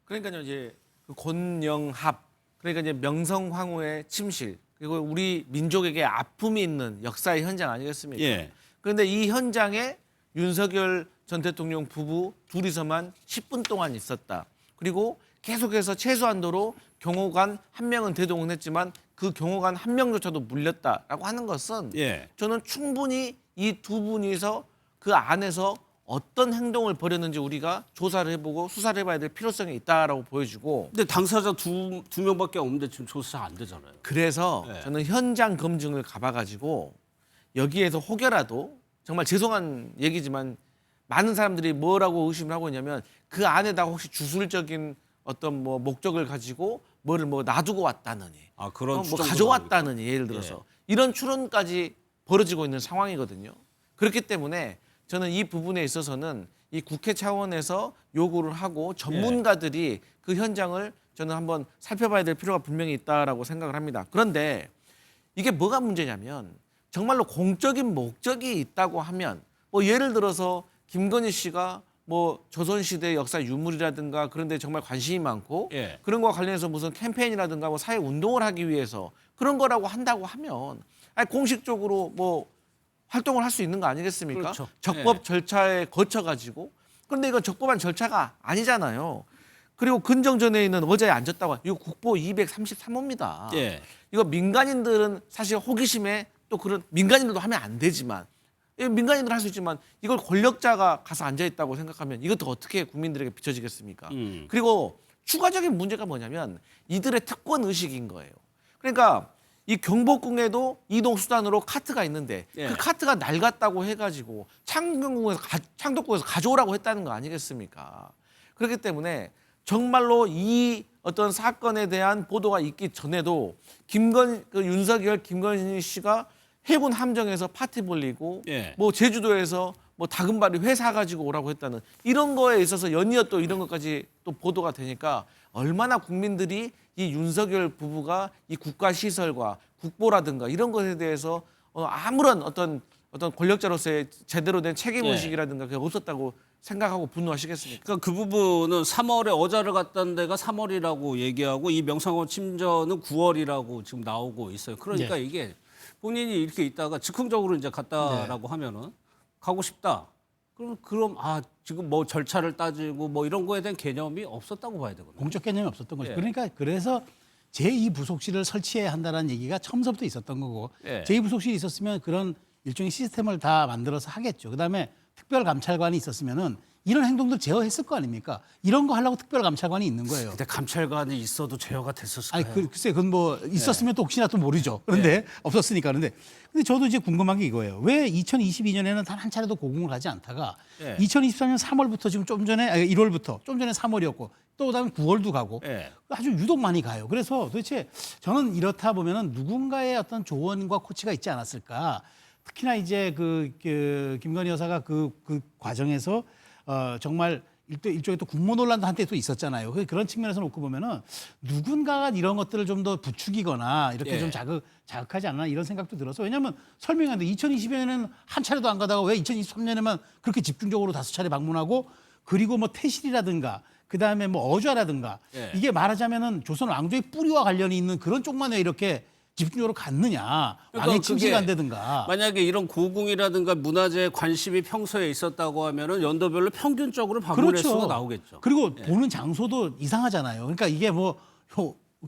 그러니까요, 이제 그 곤영합, 그러니까 이제 명성황후의 침실, 그리고 우리 민족에게 아픔이 있는 역사의 현장 아니겠습니까? 예. 그런데 이 현장에 윤석열 전 대통령 부부 둘이서만 10분 동안 있었다. 그리고 계속해서 최소한도로 경호관 한 명은 대동은 했지만 그 경호관 한 명조차도 물렸다라고 하는 것은 예. 저는 충분히 이 두 분이서 그 안에서 어떤 행동을 벌였는지 우리가 조사를 해보고 수사를 해봐야 될 필요성이 있다라고 보여지고. 근데 당사자 두 명밖에 없는데 지금 조사 안 되잖아요. 그래서 네. 저는 현장 검증을 가봐가지고 여기에서 혹여라도 정말 죄송한 얘기지만 많은 사람들이 뭐라고 의심을 하고 있냐면 그 안에다가 혹시 주술적인 어떤 뭐 목적을 가지고 뭐를 뭐 놔두고 왔다느니, 그런 뭐 추정도 가져왔다느니 예를 들어서 예. 이런 추론까지 벌어지고 있는 상황이거든요. 그렇기 때문에 저는 이 부분에 있어서는 이 국회 차원에서 요구를 하고 전문가들이 그 현장을 저는 한번 살펴봐야 될 필요가 분명히 있다라고 생각을 합니다. 그런데 이게 뭐가 문제냐면 정말로 공적인 목적이 있다고 하면 뭐 예를 들어서 김건희 씨가 뭐 조선시대 역사 유물이라든가 그런 데 정말 관심이 많고 예. 그런 거와 관련해서 무슨 캠페인이라든가 뭐 사회 운동을 하기 위해서 그런 거라고 한다고 하면 아니 공식적으로 뭐 활동을 할 수 있는 거 아니겠습니까? 그렇죠. 적법 예. 절차에 거쳐가지고. 그런데 이건 적법한 절차가 아니잖아요. 그리고 근정전에 있는 의자에 앉았다고 이거 국보 233호입니다. 예. 이거 민간인들은 사실 호기심에 또 그런 민간인들도 하면 안 되지만 민간인들 할 수 있지만 이걸 권력자가 가서 앉아 있다고 생각하면 이것도 어떻게 국민들에게 비춰지겠습니까? 그리고 추가적인 문제가 뭐냐면 이들의 특권 의식인 거예요. 그러니까 이 경복궁에도 이동 수단으로 카트가 있는데 예. 그 카트가 낡았다고 해가지고 창덕궁에서 가져오라고 했다는 거 아니겠습니까? 그렇기 때문에 정말로 이 어떤 사건에 대한 보도가 있기 전에도 윤석열 김건희 씨가 해군 함정에서 파티 벌리고 예. 뭐 제주도에서 뭐 다금바리 회 사가지고 오라고 했다는 이런 거에 있어서 연이어 또 이런 것까지 또 보도가 되니까 얼마나 국민들이 이 윤석열 부부가 이 국가 시설과 국보라든가 이런 것에 대해서 아무런 어떤 권력자로서의 제대로 된 책임 의식이라든가 그게 없었다고 생각하고 분노하시겠습니까? 그러니까 그 부분은 3월에 어자를 갔다는 데가 3월이라고 얘기하고 이 명성황후 침전은 9월이라고 지금 나오고 있어요. 그러니까 이게 본인이 이렇게 있다가 즉흥적으로 이제 갔다라고 하면은 가고 싶다. 그럼 지금 뭐 절차를 따지고 뭐 이런 거에 대한 개념이 없었다고 봐야 되거든요. 공적 개념이 없었던 거죠. 예. 그러니까 그래서 제2부속실을 설치해야 한다는 얘기가 처음부터 있었던 거고 예. 제2부속실이 있었으면 그런 일종의 시스템을 다 만들어서 하겠죠. 그다음에 특별감찰관이 있었으면은 이런 행동들 제어했을 거 아닙니까? 이런 거 하려고 특별감찰관이 있는 거예요. 근데 감찰관이 있어도 제어가 됐었을까요? 아니 글쎄 그건 뭐 있었으면 또 혹시나 또 모르죠. 그런데 없었으니까. 근데 저도 이제 궁금한 게 이거예요. 왜 2022년에는 단 한 차례도 고궁을 가지 않다가 2023년 3월부터 지금 좀 전에 1월부터 좀 전에 3월이었고 또 그다음에 9월도 가고 아주 유독 많이 가요. 그래서 도대체 저는 이렇다 보면은 누군가의 어떤 조언과 코치가 있지 않았을까. 특히나 이제 그 김건희 여사가 그 과정에서 정말 일종의 또 국모 논란도 한때 또 있었잖아요. 그런 측면에서 놓고 보면은 누군가가 이런 것들을 좀 더 부추기거나 이렇게 좀 자극하지 않나 이런 생각도 들어서 왜냐하면 설명하는데 2020년에는 한 차례도 안 가다가 왜 2023년에만 그렇게 집중적으로 5차례 방문하고 그리고 뭐 태실이라든가 그다음에 뭐 어좌라든가 이게 말하자면은 조선 왕조의 뿌리와 관련이 있는 그런 쪽만 왜 이렇게 집중적으로 갔느냐. 왕의 침시가 안 되든가. 만약에 이런 고궁이라든가 문화재에 관심이 평소에 있었다고 하면은 연도별로 평균적으로 방문횟 수가 나오겠죠. 그리고 보는 장소도 이상하잖아요. 그러니까 이게 뭐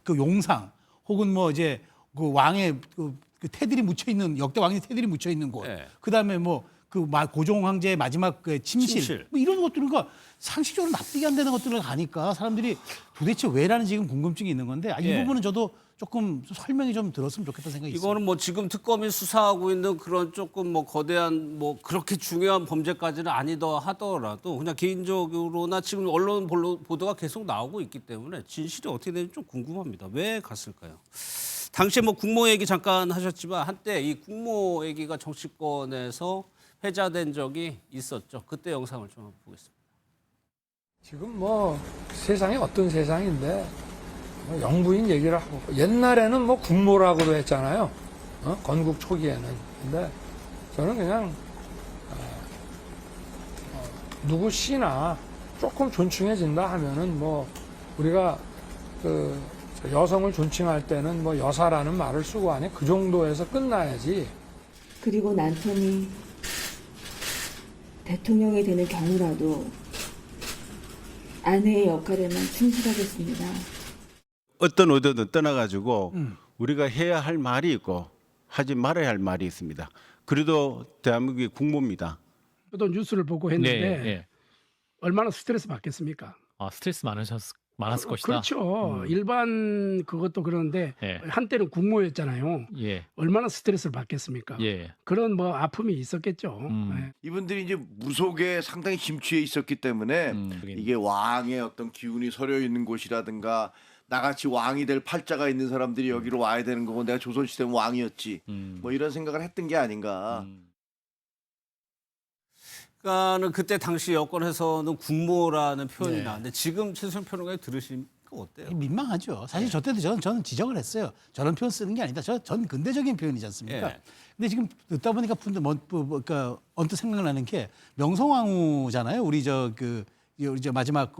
그 용상 혹은 뭐 이제 그 왕의 그 태들이 묻혀 있는 역대 왕의 태들이 묻혀 있는 곳. 그다음에 뭐 그 고종 황제의 마지막 그 침실. 뭐 이런 것들은 그러니까 상식적으로 납득이 안 되는 것들을 가니까 사람들이 도대체 왜라는 지금 궁금증이 있는 건데 이 부분은 저도 조금 설명이 좀 들었으면 좋겠다는 생각이 있어요. 이거는 뭐 지금 특검이 수사하고 있는 그런 조금 뭐 거대한 뭐 그렇게 중요한 범죄까지는 아니다 하더라도 그냥 개인적으로나 지금 언론 보도가 계속 나오고 있기 때문에 진실이 어떻게 되는지 좀 궁금합니다. 왜 갔을까요? 당시에 뭐 국모 얘기 잠깐 하셨지만 한때 이 국모 얘기가 정치권에서 회자된 적이 있었죠. 그때 영상을 좀 보겠습니다. 지금 뭐 세상이 어떤 세상인데 뭐 영부인 얘기를 하고 옛날에는 뭐 국모라고도 했잖아요. 건국 초기에는. 근데 저는 그냥 누구 씨나 조금 존칭해진다 하면은 뭐 우리가 그 여성을 존칭할 때는 뭐 여사라는 말을 쓰고 하니 그 정도에서 끝나야지. 그리고 남편이 대통령이 되는 경우라도 아내의 역할에만 충실하겠습니다. 어떤 의도든 떠나가지고 우리가 해야 할 말이 있고 하지 말아야 할 말이 있습니다. 그래도 대한민국이 국모입니다. 저도 뉴스를 보고 했는데 네. 얼마나 스트레스 받겠습니까? 스트레스 많았을 것이다. 그렇죠. 일반 그것도 그런데 한때는 국모였잖아요. 얼마나 스트레스를 받겠습니까? 그런 뭐 아픔이 있었겠죠. 이분들이 이제 무속에 상당히 심취해 있었기 때문에 이게 왕의 어떤 기운이 서려 있는 곳이라든가 나같이 왕이 될 팔자가 있는 사람들이 여기로 와야 되는 거고 내가 조선시대는 왕이었지 뭐 이런 생각을 했던 게 아닌가. 그러니까는 그때 당시 여권에서는 국모라는 표현이 나왔는데 지금 최수영 평론가님 들으시니까 어때요? 민망하죠. 사실 저 때도 저는 지적을 했어요. 저런 표현 쓰는 게 아니다. 전 근대적인 표현이지 않습니까? 근데 지금 듣다 보니까 그러니까 언뜻 생각나는 게 명성황후잖아요. 우리 저 마지막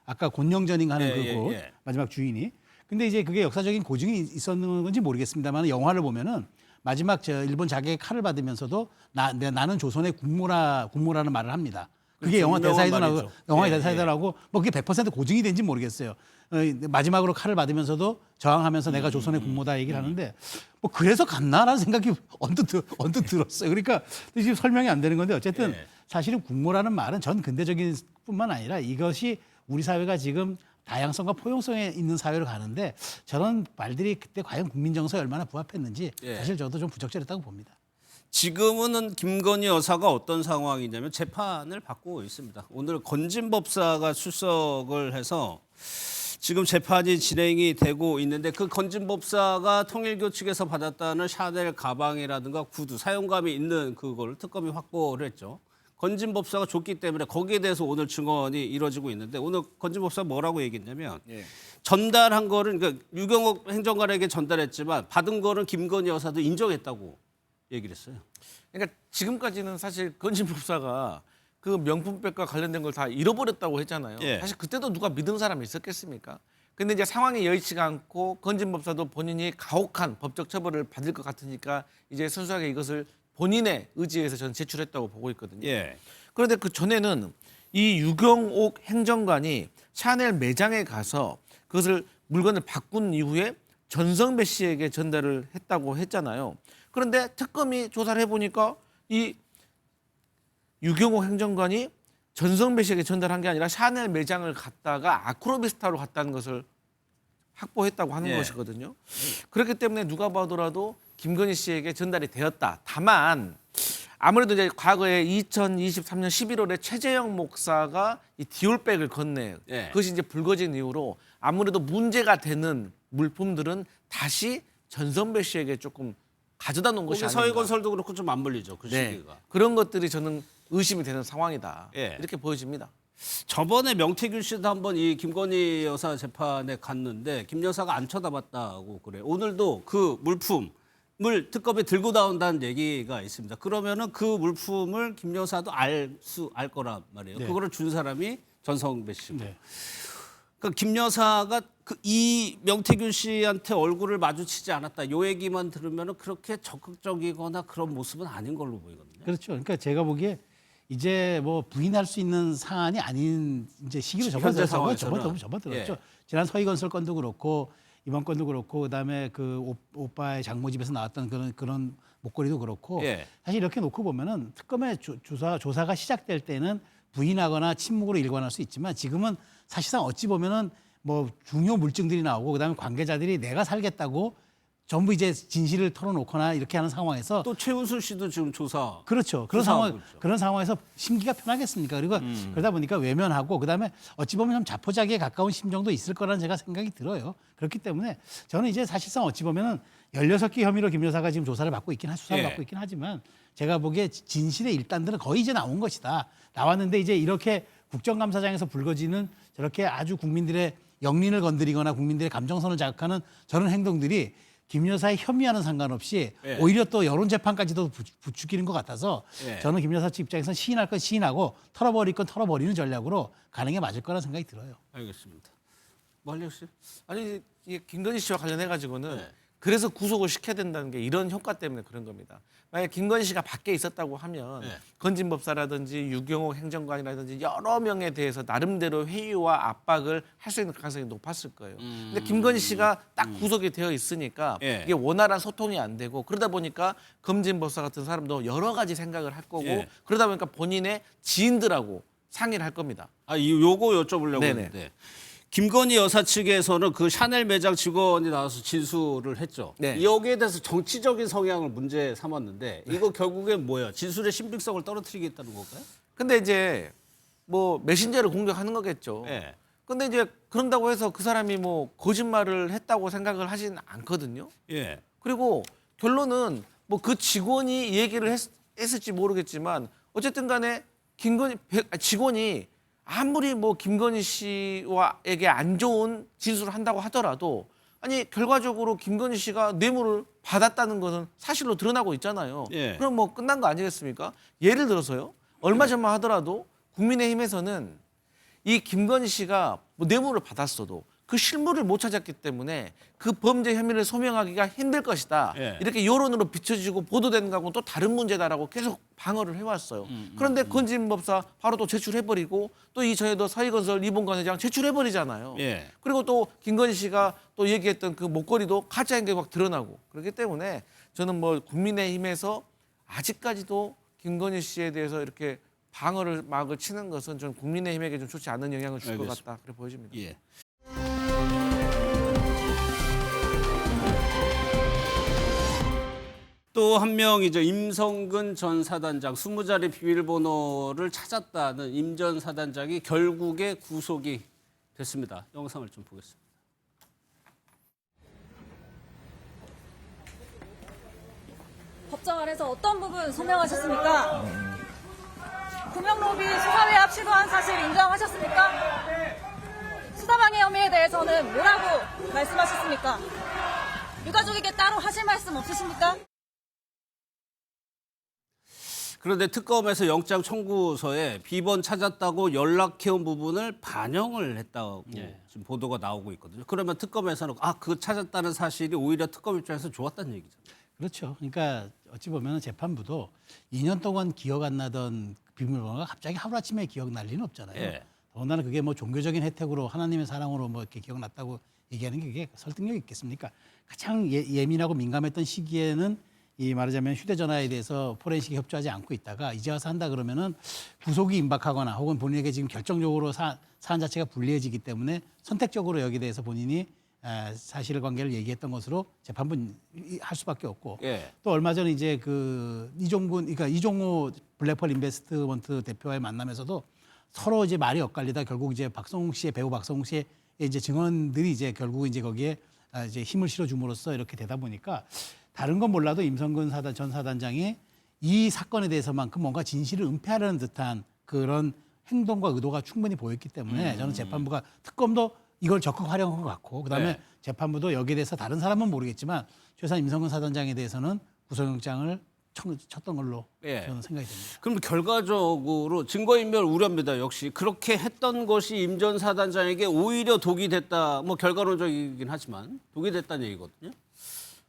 아까 곤영전인가 하는 그곳 마지막 주인이. 근데 이제 그게 역사적인 고증이 있었는 건지 모르겠습니다만 영화를 보면은 마지막 일본 자객의 칼을 받으면서도 나는 조선의 국모라는 말을 합니다. 그게 영화 대사에도 나오고 영화의 대사에도 나오고 뭐 그게 100% 고증이 된지 모르겠어요. 마지막으로 칼을 받으면서도 저항하면서 내가 조선의 국모다 얘기를 하는데 뭐 그래서 갔나라는 생각이 언뜻 들었어요. 그러니까 지금 설명이 안 되는 건데 어쨌든 사실은 국모라는 말은 전 근대적인 뿐만 아니라 이것이 우리 사회가 지금 다양성과 포용성에 있는 사회로 가는데 저런 말들이 그때 과연 국민 정서에 얼마나 부합했는지 사실 저도 좀 부적절했다고 봅니다. 지금은 김건희 여사가 어떤 상황이냐면 재판을 받고 있습니다. 오늘 건진법사가 출석을 해서 지금 재판이 진행이 되고 있는데 그 건진법사가 통일교 측에서 받았다는 샤넬 가방이라든가 구두, 사용감이 있는 그걸 특검이 확보를 했죠. 건진법사가 줬기 때문에 거기에 대해서 오늘 증언이 이루어지고 있는데 오늘 건진법사가 뭐라고 얘기했냐면 전달한 거를 그러니까 유경옥 행정관에게 전달했지만 받은 거는 김건희 여사도 인정했다고 얘기를 했어요. 그러니까 지금까지는 사실 건진법사가 그 명품백과 관련된 걸 다 잃어버렸다고 했잖아요. 사실 그때도 누가 믿은 사람이 있었겠습니까? 근데 이제 상황이 여의치가 않고 건진법사도 본인이 가혹한 법적 처벌을 받을 것 같으니까 이제 순수하게 이것을 본인의 의지에 의해서 저는 제출했다고 보고 있거든요. 그런데 그 전에는 이 유경옥 행정관이 샤넬 매장에 가서 그것을 물건을 바꾼 이후에 전성배 씨에게 전달을 했다고 했잖아요. 그런데 특검이 조사를 해보니까 이 유경옥 행정관이 전성배 씨에게 전달한 게 아니라 샤넬 매장을 갔다가 아크로비스타로 갔다는 것을 확보했다고 하는 것이거든요. 그렇기 때문에 누가 봐더라도 김건희 씨에게 전달이 되었다. 다만 아무래도 이제 과거에 2023년 11월에 최재형 목사가 이 디올백을 건네요. 그것이 이제 불거진 이후로 아무래도 문제가 되는 물품들은 다시 전성배 씨에게 조금 가져다 놓은 것이 아닌가. 서해건설도 그렇고 좀 맞물리죠. 그 시기가. 그런 것들이 저는 의심이 되는 상황이다. 이렇게 보여집니다. 저번에 명태균 씨도 한번 이 김건희 여사 재판에 갔는데 김 여사가 안 쳐다봤다고 그래요. 오늘도 그 물품을 특검에 들고 나온다는 얘기가 있습니다. 그러면은 그 물품을 김 여사도 알 거란 말이에요. 그거를 준 사람이 전성배 씨고. 그러니까 김 여사가 이 명태균 씨한테 얼굴을 마주치지 않았다. 요 얘기만 들으면은 그렇게 적극적이거나 그런 모습은 아닌 걸로 보이거든요. 그렇죠. 그러니까 제가 보기에 이제 뭐 부인할 수 있는 사안이 아닌 이제 시기로 접어들었죠. 지난 서희건설 건도 그렇고 이번 건도 그렇고 그다음에 그 오빠의 장모 집에서 나왔던 그런 목걸이도 그렇고 사실 이렇게 놓고 보면은 특검의 조사가 시작될 때는 부인하거나 침묵으로 일관할 수 있지만 지금은 사실상 어찌 보면은 뭐 중요 물증들이 나오고 그다음에 관계자들이 내가 살겠다고 전부 이제 진실을 털어놓거나 이렇게 하는 상황에서 또 최은순 씨도 지금 조사. 그렇죠. 그런 상황에서 심기가 편하겠습니까? 그리고 그러다 보니까 외면하고 그다음에 어찌 보면 좀 자포자기에 가까운 심정도 있을 거라는 제가 생각이 들어요. 그렇기 때문에 저는 이제 사실상 어찌 보면은 16개 혐의로 김 여사가 지금 조사를 받고 있긴 수사를 받고 있긴 하지만 제가 보기에 진실의 일단들은 거의 이제 나온 것이다. 나왔는데 이제 이렇게 국정감사장에서 불거지는 저렇게 아주 국민들의 영린을 건드리거나 국민들의 감정선을 자극하는 저런 행동들이 김 여사의 혐의와는 상관없이 예. 오히려 또 여론 재판까지도 부추기는 것 같아서 예. 저는 김 여사 측 입장에서는 시인할 건 시인하고 털어버릴 건 털어버리는 전략으로 가는 게 맞을 거라는 생각이 들어요. 알겠습니다. 말려 씨. 아니 이게 김건희 씨와 관련해 가지고는 네. 그래서 구속을 시켜야 된다는 게 이런 효과 때문에 그런 겁니다. 만약 김건희 씨가 밖에 있었다고 하면 네. 건진법사라든지 유경옥 행정관이라든지 여러 명에 대해서 나름대로 회유와 압박을 할 수 있는 가능성이 높았을 거예요. 근데 김건희 씨가 딱 구속이 되어 있으니까 예. 이게 원활한 소통이 안 되고 그러다 보니까 검진법사 같은 사람도 여러 가지 생각을 할 거고 예. 그러다 보니까 본인의 지인들하고 상의를 할 겁니다. 요거 여쭤보려고 네네. 했는데 김건희 여사 측에서는 그 샤넬 매장 직원이 나와서 진술을 했죠. 네. 여기에 대해서 정치적인 성향을 문제 삼았는데 이거 결국엔 뭐예요? 진술의 신빙성을 떨어뜨리겠다는 건가요? 근데 이제 뭐 메신저를 공격하는 거겠죠. 네. 근데 이제 그런다고 해서 그 사람이 뭐 거짓말을 했다고 생각을 하진 않거든요. 예. 그리고 결론은 뭐 그 직원이 이 얘기를 했을지 모르겠지만 어쨌든 간에 직원이 아무리 뭐 김건희 씨와에게 안 좋은 진술을 한다고 하더라도 아니 결과적으로 김건희 씨가 뇌물을 받았다는 것은 사실로 드러나고 있잖아요. 예. 그럼 뭐 끝난 거 아니겠습니까? 예를 들어서요. 얼마 전만 하더라도 국민의힘에서는 이 김건희 씨가 뭐 뇌물을 받았어도 그 실물을 못 찾았기 때문에 그 범죄 혐의를 소명하기가 힘들 것이다. 예. 이렇게 여론으로 비춰지고 보도되는 거하고는 또 다른 문제다라고 계속 방어를 해왔어요. 그런데 건진법사 바로 또 제출해버리고 또 이 전에도 서희건설 이봉관 회장 제출해버리잖아요. 예. 그리고 또 김건희 씨가 또 얘기했던 그 목걸이도 가짜인 게 막 드러나고 그렇기 때문에 저는 뭐 국민의힘에서 아직까지도 김건희 씨에 대해서 이렇게 방어를 막을 치는 것은 좀 국민의힘에게 좀 좋지 않은 영향을 줄 것 알겠습니다. 같다. 그래 보여집니다. 예. 또 한 명이죠. 임성근 전 사단장 20자리 비밀번호를 찾았다는 임 전 사단장이 결국에 구속이 됐습니다. 영상을 좀 보겠습니다. 법정 안에서 어떤 부분 소명하셨습니까? 구명로비 수사회합 시도한 사실 인정하셨습니까? 수사방해 혐의에 대해서는 뭐라고 말씀하셨습니까? 유가족에게 따로 하실 말씀 없으십니까? 그런데 특검에서 영장 청구서에 비번 찾았다고 연락해온 부분을 반영을 했다고 지금 보도가 나오고 있거든요. 그러면 특검에서는 그거 찾았다는 사실이 오히려 특검 입장에서 좋았다는 얘기잖아요. 그렇죠. 그러니까 어찌 보면 재판부도 2년 동안 기억 안 나던 비밀번호가 갑자기 하루아침에 기억날 리는 없잖아요. 예. 더군다나 그게 뭐 종교적인 혜택으로 하나님의 사랑으로 뭐 이렇게 기억났다고 얘기하는 게 그게 설득력이 있겠습니까? 가장 예민하고 민감했던 시기에는 이 말하자면 휴대전화에 대해서 포렌식이 협조하지 않고 있다가 이제 와서 한다 그러면은 구속이 임박하거나 혹은 본인에게 지금 결정적으로 사안 자체가 불리해지기 때문에 선택적으로 여기에 대해서 본인이 사실관계를 얘기했던 것으로 재판부 할 수밖에 없고 예. 또 얼마 전에 이제 그 이종호 블랙펄 인베스트먼트 대표와의 만남에서도 서로 이제 말이 엇갈리다 결국 이제 배우 박성웅 씨의 이제 증언들이 이제 결국 이제 거기에 이제 힘을 실어줌으로써 이렇게 되다 보니까 다른 건 몰라도 임성근 전 사단장이 이 사건에 대해서만큼 뭔가 진실을 은폐하려는 듯한 그런 행동과 의도가 충분히 보였기 때문에 저는 재판부가 특검도 이걸 적극 활용한 것 같고 그다음에 네. 재판부도 여기에 대해서 다른 사람은 모르겠지만 최소한 임성근 사단장에 대해서는 구속영장을 쳤던 걸로 예. 저는 생각이 됩니다. 그럼 결과적으로 증거인멸 우려입니다. 역시 그렇게 했던 것이 임 전 사단장에게 오히려 독이 됐다. 뭐 결과론적이긴 하지만 독이 됐다는 얘기거든요.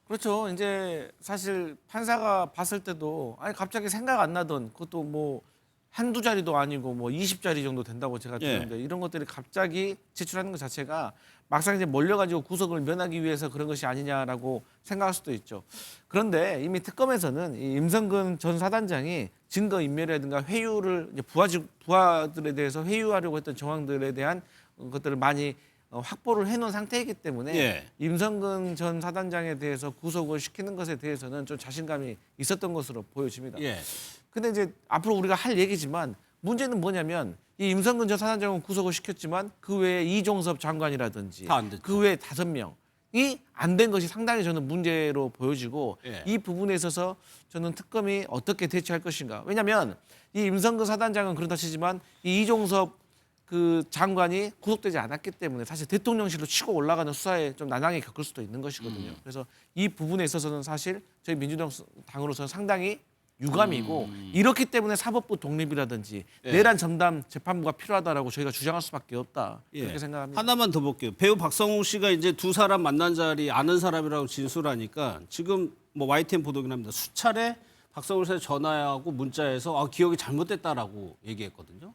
그렇죠. 이제 사실 판사가 봤을 때도 아니 갑자기 생각 안 나던 그것도 뭐 한두 자리도 아니고 뭐 20자리 정도 된다고 제가 들었는데 이런 것들이 갑자기 제출하는 것 자체가 막상 이제 몰려가지고 구속을 면하기 위해서 그런 것이 아니냐라고 생각할 수도 있죠. 그런데 이미 특검에서는 이 임성근 전 사단장이 증거인멸이라든가 회유를 이제 부하들에 대해서 회유하려고 했던 정황들에 대한 것들을 많이 확보를 해놓은 상태이기 때문에 예. 임성근 전 사단장에 대해서 구속을 시키는 것에 대해서는 좀 자신감이 있었던 것으로 보여집니다. 예. 근데 이제 앞으로 우리가 할 얘기지만 문제는 뭐냐면 이 임성근 전 사단장은 구속을 시켰지만 그 외에 이종섭 장관이라든지 다 안 됐죠. 그 외에 5명이 안 된 것이 상당히 저는 문제로 보여지고 예. 이 부분에 있어서 저는 특검이 어떻게 대처할 것인가. 왜냐하면 이 임성근 사단장은 그렇다 치지만 이 이종섭 그 장관이 구속되지 않았기 때문에 사실 대통령실로 치고 올라가는 수사에 좀 난항이 겪을 수도 있는 것이거든요. 그래서 이 부분에 있어서는 사실 저희 민주당으로서는 상당히 유감이고 이렇기 때문에 사법부 독립이라든지 내란 전담 재판부가 필요하다라고 저희가 주장할 수밖에 없다 그렇게 생각합니다. 하나만 더 볼게요. 배우 박성웅 씨가 이제 두 사람 만난 자리 아는 사람이라고 진술하니까 지금 뭐 YTN 보도긴 합니다. 수차례 박성웅 씨한테 전화하고 문자에서 기억이 잘못됐다라고 얘기했거든요.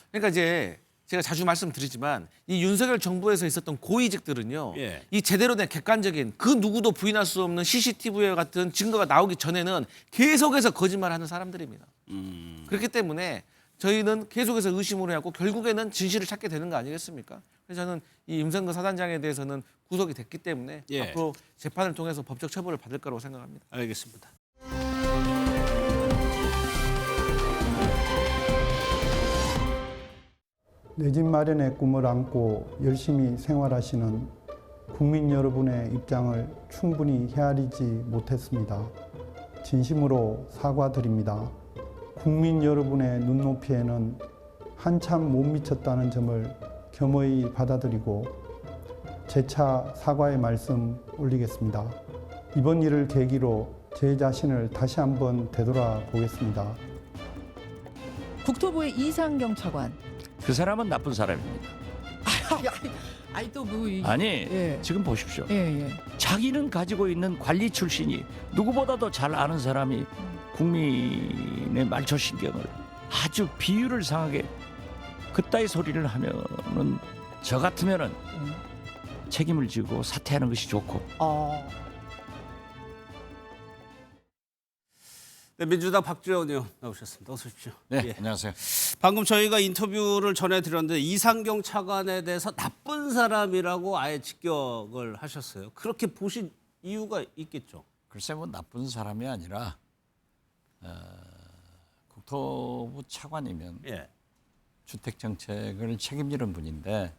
그러니까 이제 제가 자주 말씀드리지만 이 윤석열 정부에서 있었던 고위직들은요. 이 제대로 된 객관적인 그 누구도 부인할 수 없는 CCTV와 같은 증거가 나오기 전에는 계속해서 거짓말하는 사람들입니다. 그렇기 때문에 저희는 계속해서 의심을 해야 하고 결국에는 진실을 찾게 되는 거 아니겠습니까? 그래서 저는 이 임성근 사단장에 대해서는 구속이 됐기 때문에 앞으로 재판을 통해서 법적 처벌을 받을 거라고 생각합니다. 알겠습니다. 내 집 마련의 꿈을 안고 열심히 생활하시는 국민 여러분의 입장을 충분히 헤아리지 못했습니다. 진심으로 사과드립니다. 국민 여러분의 눈높이에는 한참 못 미쳤다는 점을 겸허히 받아들이고 재차 사과의 말씀 올리겠습니다. 이번 일을 계기로 제 자신을 다시 한번 되돌아보겠습니다. 국토부의 이상경 차관. 그 사람은 나쁜 사람입니다. 아니 또 뭐 아니 지금 보십시오. 자기는 가지고 있는 관리 출신이 누구보다도 잘 아는 사람이 국민의 말초신경을 아주 비율을 상하게 그따위 소리를 하면은 저 같으면은 책임을 지고 사퇴하는 것이 좋고. 네, 민주당 박지원 의원 나오셨습니다. 어서 오십시오. 네, 안녕하세요. 방금 저희가 인터뷰를 전해드렸는데 이상경 차관에 대해서 나쁜 사람이라고 아예 직격을 하셨어요. 그렇게 보신 이유가 있겠죠? 글쎄 뭐 나쁜 사람이 아니라 국토부 차관이면 주택 정책을 책임지는 분인데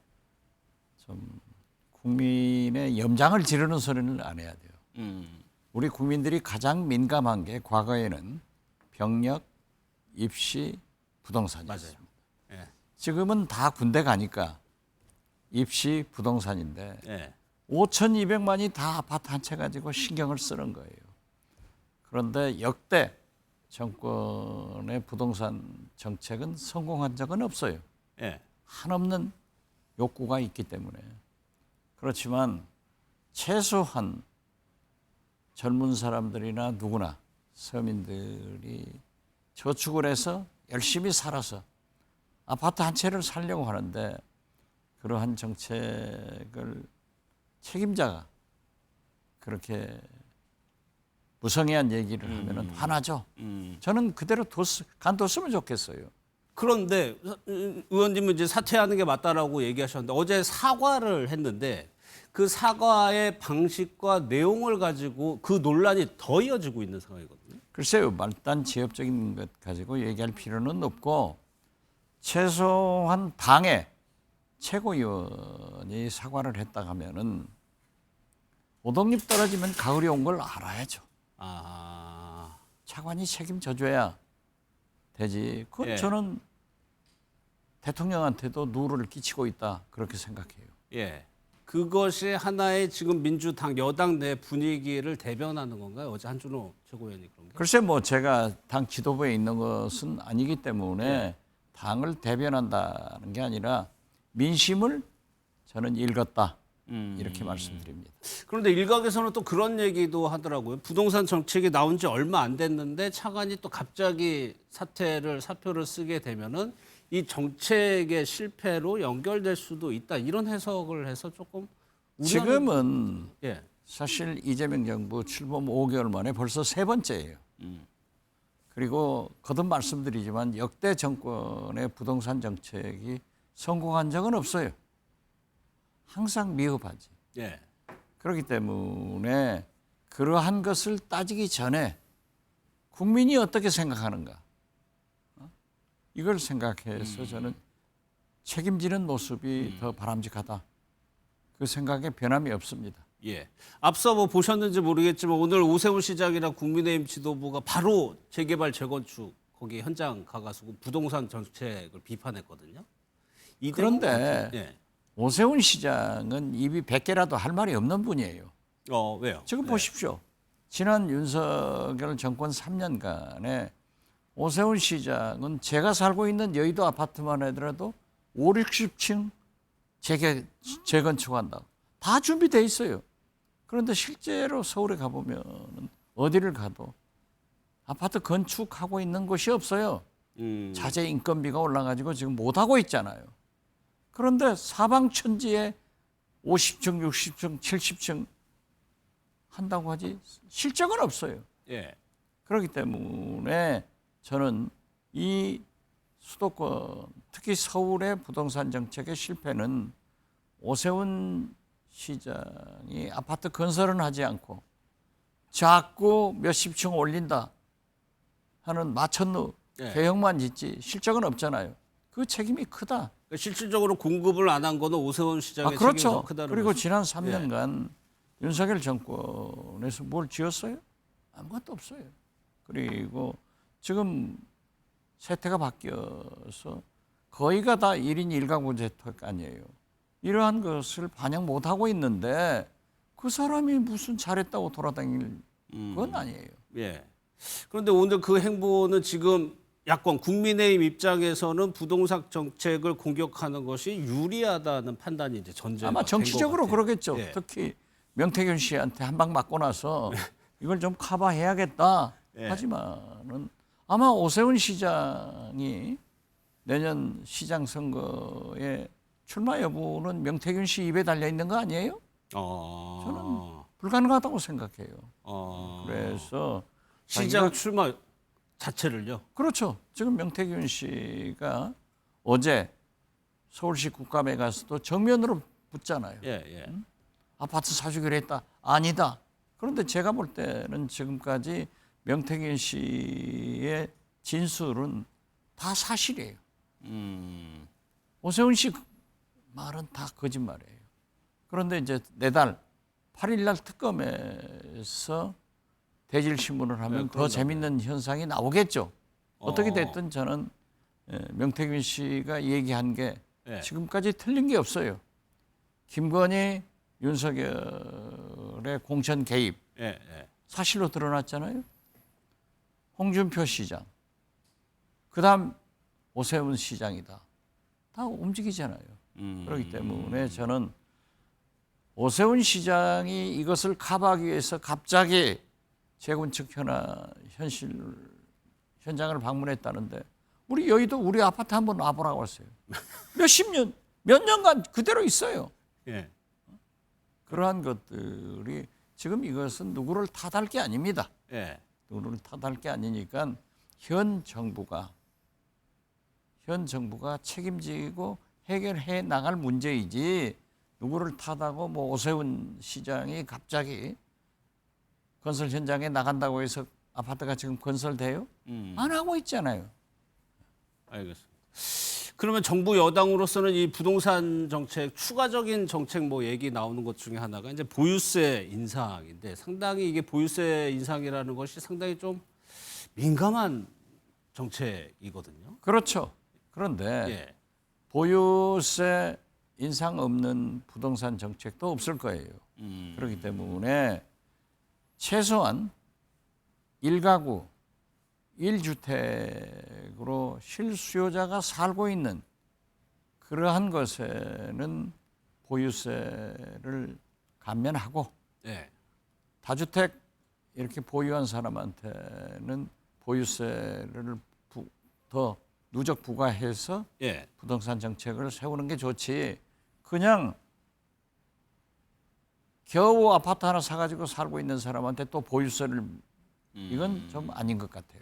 좀 국민의 염장을 지르는 소리는 안 해야 돼요. 우리 국민들이 가장 민감한 게 과거에는 병력, 입시, 부동산이었습니다. 지금은 다 군대 가니까 입시, 부동산인데 5,200만이 다 아파트 한 채 가지고 신경을 쓰는 거예요. 그런데 역대 정권의 부동산 정책은 성공한 적은 없어요. 한없는 욕구가 있기 때문에. 그렇지만 최소한 젊은 사람들이나 누구나 서민들이 저축을 해서 열심히 살아서 아파트 한 채를 살려고 하는데 그러한 정책을 책임자가 그렇게 무성의한 얘기를 하면은 화나죠. 저는 그대로 간뒀으면 좋겠어요. 그런데 의원님은 이제 사퇴하는 게 맞다라고 얘기하셨는데 어제 사과를 했는데 그 사과의 방식과 내용을 가지고 그 논란이 더 이어지고 있는 상황이거든요. 글쎄요. 말단 지엽적인 것 가지고 얘기할 필요는 없고 최소한 당의 최고위원이 사과를 했다 하면은 오동잎 떨어지면 가을이 온 걸 알아야죠. 차관이 책임져줘야 되지. 그건 저는 대통령한테도 누를 끼치고 있다 그렇게 생각해요. 그것이 하나의 지금 민주당 여당 내 분위기를 대변하는 건가요? 어제 한준호 최고위원이 그런 게? 글쎄 뭐 제가 당 지도부에 있는 것은 아니기 때문에 당을 대변한다는 게 아니라 민심을 저는 읽었다 이렇게 말씀드립니다. 그런데 일각에서는 또 그런 얘기도 하더라고요. 부동산 정책이 나온 지 얼마 안 됐는데 차관이 또 갑자기 사표를 쓰게 되면은 이 정책의 실패로 연결될 수도 있다. 이런 해석을 해서 조금 지금은 사실 이재명 정부 출범 5개월 만에 벌써 3번째예요. 그리고 거듭 말씀드리지만 역대 정권의 부동산 정책이 성공한 적은 없어요. 항상 미흡하지. 그렇기 때문에 그러한 것을 따지기 전에 국민이 어떻게 생각하는가. 이걸 생각해서 저는 책임지는 모습이 더 바람직하다. 그 생각에 변함이 없습니다. 앞서 뭐 보셨는지 모르겠지만 오늘 오세훈 시장이랑 국민의힘 지도부가 바로 재개발 재건축 거기 현장 가가지고 부동산 정책을 비판했거든요. 그런데 예. 오세훈 시장은 입이 100개라도 할 말이 없는 분이에요. 왜요? 지금 보십시오. 지난 윤석열 정권 3년간에 오세훈 시장은 제가 살고 있는 여의도 아파트만 하더라도 5, 60층 재건축한다고 다 준비돼 있어요. 그런데 실제로 서울에 가보면 어디를 가도 아파트 건축하고 있는 곳이 없어요. 자재 인건비가 올라가지고 지금 못하고 있잖아요. 그런데 사방천지에 50층, 60층, 70층 한다고 하지 실적은 없어요. 예. 그렇기 때문에 저는 이 수도권, 특히 서울의 부동산 정책의 실패는 오세훈 시장이 아파트 건설은 하지 않고 자꾸 몇십 층 올린다 하는 마천루 대형만 짓지 실적은 없잖아요. 그 책임이 크다. 실질적으로 공급을 안 한 거는 오세훈 시장의 그렇죠. 책임이 더 크다는 그리고 거죠. 지난 3년간 윤석열 정권에서 뭘 지었어요? 아무것도 없어요. 그리고 지금 세태가 바뀌어서 거의가 다 1인 1가구 주택 아니에요. 이러한 것을 반영 못하고 있는데 그 사람이 무슨 잘했다고 돌아다닐 건 아니에요. 예. 그런데 오늘 그 행보는 지금 야권 국민의힘 입장에서는 부동산 정책을 공격하는 것이 유리하다는 판단이 이제 전제가 아마 정치적으로 그러겠죠. 예. 특히 명태균 씨한테 한 방 맞고 나서 이걸 좀 커버해야겠다. 예. 하지만은 아마 오세훈 시장이 내년 시장 선거에 출마 여부는 명태균 씨 입에 달려 있는 거 아니에요? 저는 불가능하다고 생각해요. 그래서 시장 출마 자체를요? 그렇죠. 지금 명태균 씨가 어제 서울시 국감에 가서도 정면으로 붙잖아요. 예. 아파트 사주기로 했다. 아니다. 그런데 제가 볼 때는 지금까지 명태균 씨의 진술은 다 사실이에요. 오세훈 씨 말은 다 거짓말이에요. 그런데 이제 내달 8일날 특검에서 대질신문을 하면 더 재밌는 현상이 나오겠죠. 어떻게 됐든 저는 명태균 씨가 얘기한 게 지금까지 틀린 게 없어요. 김건희, 윤석열의 공천 개입 사실로 드러났잖아요. 홍준표 시장, 그다음 오세훈 시장이다. 다 움직이잖아요. 그렇기 때문에 저는 오세훈 시장이 이것을 커버하기 위해서 갑자기 재건축 현장을 방문했다는데 우리 여의도 우리 아파트 한번 와보라고 했어요. 몇 년간 그대로 있어요. 예. 그러한 것들이 지금 이것은 누구를 탓할 게 아닙니다. 예. 누구를 탓할 게 아니니까 현 정부가 책임지고 해결해 나갈 문제이지 누구를 탓하고 뭐 오세훈 시장이 갑자기 건설 현장에 나간다고 해서 아파트가 지금 건설돼요? 안 하고 있잖아요. 알겠습니다. 그러면 정부 여당으로서는 이 부동산 정책, 추가적인 정책 뭐 얘기 나오는 것 중에 하나가 이제 보유세 인상인데 상당히 이게 보유세 인상이라는 것이 상당히 좀 민감한 정책이거든요. 그렇죠. 그런데 보유세 인상 없는 부동산 정책도 없을 거예요. 그렇기 때문에 최소한 1가구 1주택으로 실수요자가 살고 있는 그러한 것에는 보유세를 감면하고 다주택 이렇게 보유한 사람한테는 보유세를 더 누적 부과해서 부동산 정책을 세우는 게 좋지. 그냥 겨우 아파트 하나 사가지고 살고 있는 사람한테 또 보유세를 이건 좀 아닌 것 같아요.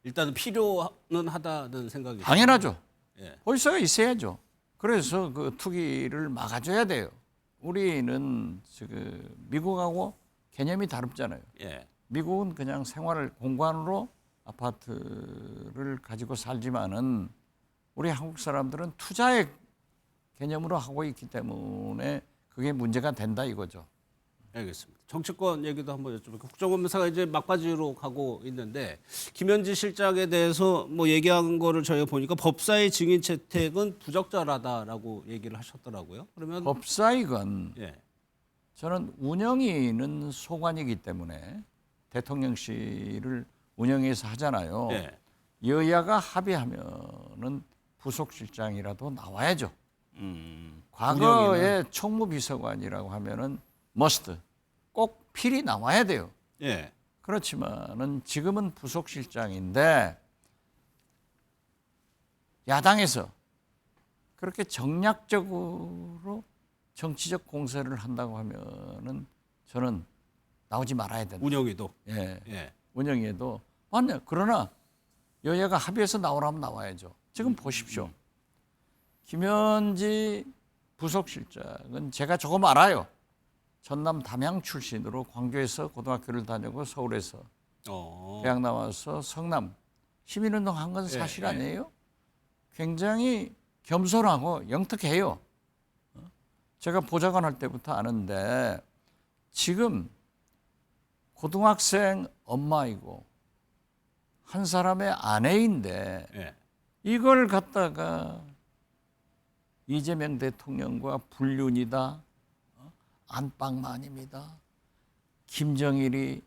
일단은 필요는 하다는 생각이 당연하죠. 예. 보유세가 있어야죠. 그래서 그 투기를 막아줘야 돼요. 우리는 지금 미국하고 개념이 다릅잖아요. 미국은 그냥 생활을 공간으로 아파트를 가지고 살지만은 우리 한국 사람들은 투자의 개념으로 하고 있기 때문에 그게 문제가 된다 이거죠. 알겠습니다. 정치권 얘기도 한번 여쭤볼게요. 국정감사가 이제 막바지로 가고 있는데 김현지 실장에 대해서 뭐 얘기한 거를 저희가 보니까 법사위 증인 채택은 부적절하다라고 얘기를 하셨더라고요. 그러면 법사위건 예. 저는 운영위는 소관이기 때문에 대통령실을 운영위에서 하잖아요. 예. 여야가 합의하면은 부속실장이라도 나와야죠. 과거에 총무비서관이라고 하면은 머스트 꼭 필히 나와야 돼요. 예. 그렇지만은 지금은 부속실장인데 야당에서 그렇게 정략적으로 정치적 공세를 한다고 하면은 저는 나오지 말아야 된다. 운영위도. 예. 예. 운영위도 맞네. 그러나 여야가 합의해서 나오라면 나와야죠. 지금 보십시오. 김현지 부속실장은 제가 조금 알아요. 전남 담양 출신으로 광주에서 고등학교를 다니고 서울에서 대학 나와서 성남 시민운동 한 건 사실 아니에요? 굉장히 겸손하고 영특해요. 제가 보좌관 할 때부터 아는데 지금 고등학생 엄마이고 한 사람의 아내인데 이걸 갖다가 이재명 대통령과 불륜이다. 안방만입니다. 김정일이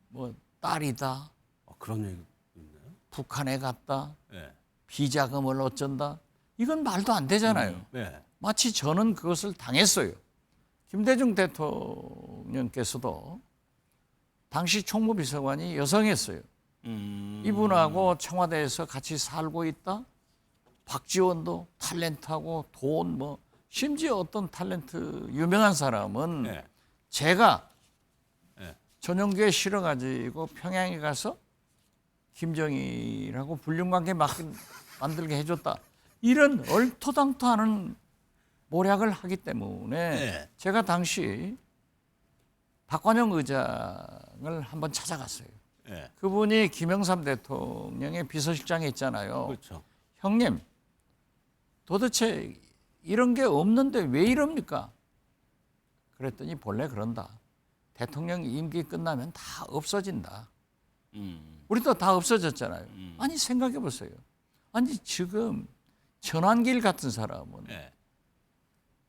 뭐 딸이다. 그런 얘기 있나요? 북한에 갔다. 예. 비자금을 어쩐다. 이건 말도 안 되잖아요. 마치 저는 그것을 당했어요. 김대중 대통령께서도 당시 총무비서관이 여성이었어요. 이분하고 청와대에서 같이 살고 있다. 박지원도 탤런트하고 돈 뭐 심지어 어떤 탤런트 유명한 사람은 제가 전용기에 실어가지고 평양에 가서 김정일하고 불륜관계 만들게 해줬다. 이런 얼토당토하는 모략을 하기 때문에 제가 당시 박관영 의장을 한번 찾아갔어요. 그분이 김영삼 대통령의 비서실장에 있잖아요. 그렇죠. 형님, 도대체 이런 게 없는데 왜 이럽니까? 그랬더니 본래 그런다. 대통령 임기 끝나면 다 없어진다. 우리도 다 없어졌잖아요. 아니 생각해 보세요. 아니 지금 전환길 같은 사람은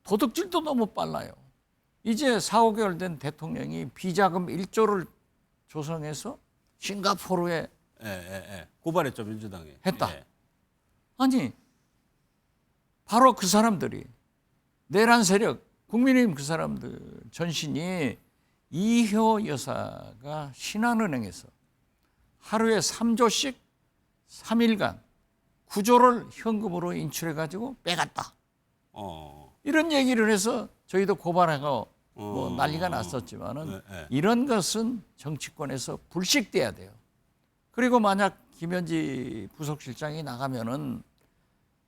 도둑질도 너무 빨라요. 이제 4, 5개월 된 대통령이 비자금 1조를 조성해서 싱가포르에 고발했죠, 민주당이. 했다. 아니 바로 그 사람들이 내란 세력, 국민의힘 그 사람들 전신이 이효 여사가 신한은행에서 하루에 3조씩 3일간 9조를 현금으로 인출해가지고 빼갔다. 이런 얘기를 해서 저희도 고발하고 뭐 난리가 났었지만은 이런 것은 정치권에서 불식돼야 돼요. 그리고 만약 김현지 부속실장이 나가면은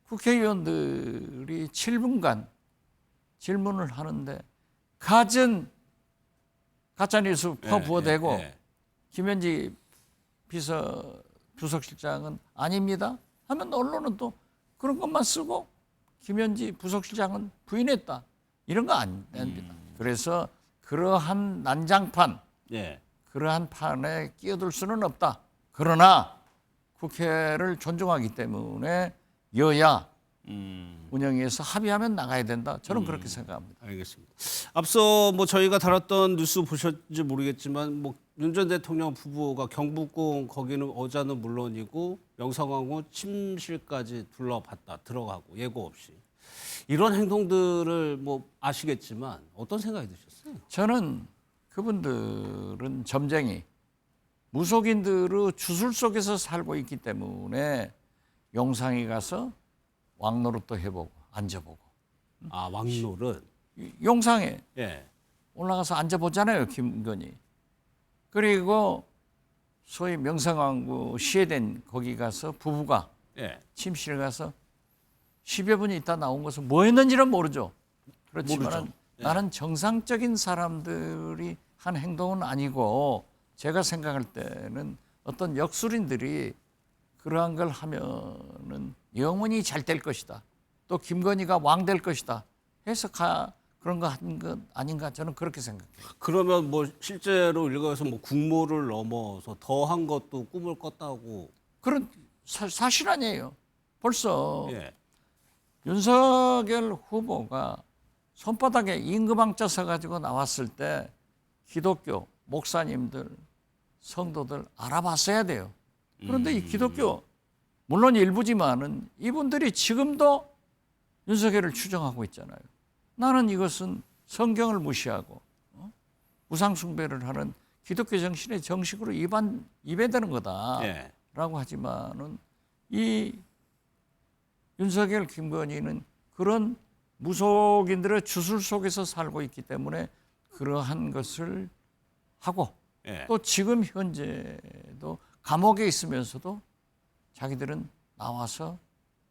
국회의원들이 7분간 질문을 하는데 가짜뉴스 퍼부어대고 김현지 부속실장은 아닙니다 하면 언론은 또 그런 것만 쓰고 김현지 부속실장은 부인했다. 이런 거 안 됩니다. 그래서 그러한 난장판, 그러한 판에 끼어들 수는 없다. 그러나 국회를 존중하기 때문에 여야 운영위에서 합의하면 나가야 된다. 저는 그렇게 생각합니다. 알겠습니다. 앞서 뭐 저희가 다뤘던 뉴스 보셨는지 모르겠지만 뭐 윤 전 대통령 부부가 경복궁 거기는 어자는 물론이고 명성황후 침실까지 둘러봤다 들어가고 예고 없이 이런 행동들을 뭐 아시겠지만 어떤 생각이 드셨어요? 저는 그분들은 점쟁이 무속인들의 주술 속에서 살고 있기 때문에 용상에 가서 왕노릇도 해보고 앉아보고. 아 왕노릇. 용상에 올라가서 앉아보잖아요 김건희. 그리고 소위 명성황후 시해된 거기 가서 부부가 침실에 가서 10여 분이 있다 나온 것은 뭐 했는지는 모르죠. 그렇지만 나는 정상적인 사람들이 한 행동은 아니고 제가 생각할 때는 어떤 역술인들이 그러한 걸 하면은 영원히 잘 될 것이다. 또 김건희가 왕 될 것이다. 해서 그런 그런 거 한 것 아닌가 저는 그렇게 생각해요. 그러면 뭐 실제로 일각에서 뭐 국모를 넘어서 더한 것도 꿈을 꿨다고 그런 사실 아니에요. 벌써 예. 윤석열 후보가 손바닥에 임금왕자 서가지고 나왔을 때 기독교 목사님들, 성도들 알아봤어야 돼요. 그런데 이 기독교 물론 일부지만은 이분들이 지금도 윤석열을 추종하고 있잖아요. 나는 이것은 성경을 무시하고 우상 숭배를 하는 기독교 정신의 정식으로 입에되는 거다라고 예. 하지만은 이 윤석열, 김건희는 그런 무속인들의 주술 속에서 살고 있기 때문에 그러한 것을 하고 예. 또 지금 현재도 감옥에 있으면서도 자기들은 나와서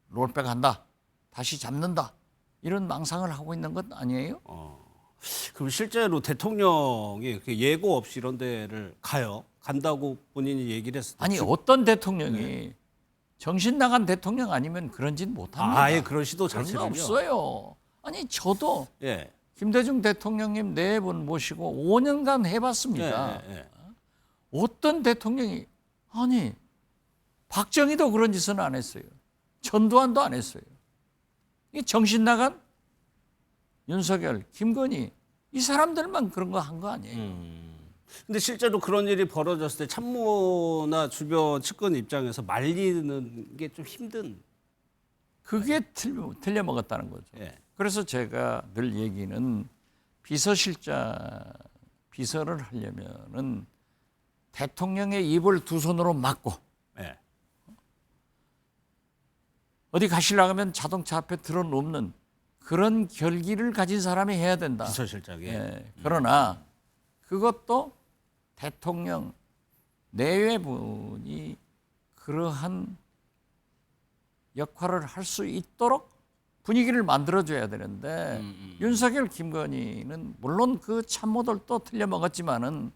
롤백 한다, 다시 잡는다 이런 망상을 하고 있는 것 아니에요? 그럼 실제로 대통령이 예고 없이 이런 데를 간다고 본인이 얘기를 했을 때 아니 어떤 대통령이 정신 나간 대통령 아니면 그런 짓 못합니다. 아예 그런 시도 그런 거 자체를요? 없어요. 아니 저도 예. 김대중 대통령님 4분 모시고 5년간 해봤습니다. 예. 어떤 대통령이 아니 박정희도 그런 짓은 안 했어요. 전두환도 안 했어요. 이 정신 나간 윤석열, 김건희 이 사람들만 그런 거 한 거 아니에요. 근데 실제로 그런 일이 벌어졌을 때 참모나 주변 측근 입장에서 말리는 게 좀 힘든. 그게 틀려 먹었다는 거죠. 예. 그래서 제가 늘 얘기는 비서를 하려면은 대통령의 입을 두 손으로 막고 예. 어디 가시려고 하면 자동차 앞에 들어놓는 그런 결기를 가진 사람이 해야 된다. 비서실장이. 예. 그러나 그것도 대통령 내외분이 그러한 역할을 할 수 있도록 분위기를 만들어줘야 되는데 윤석열, 김건희는 물론 그 참모들도 틀려먹었지만은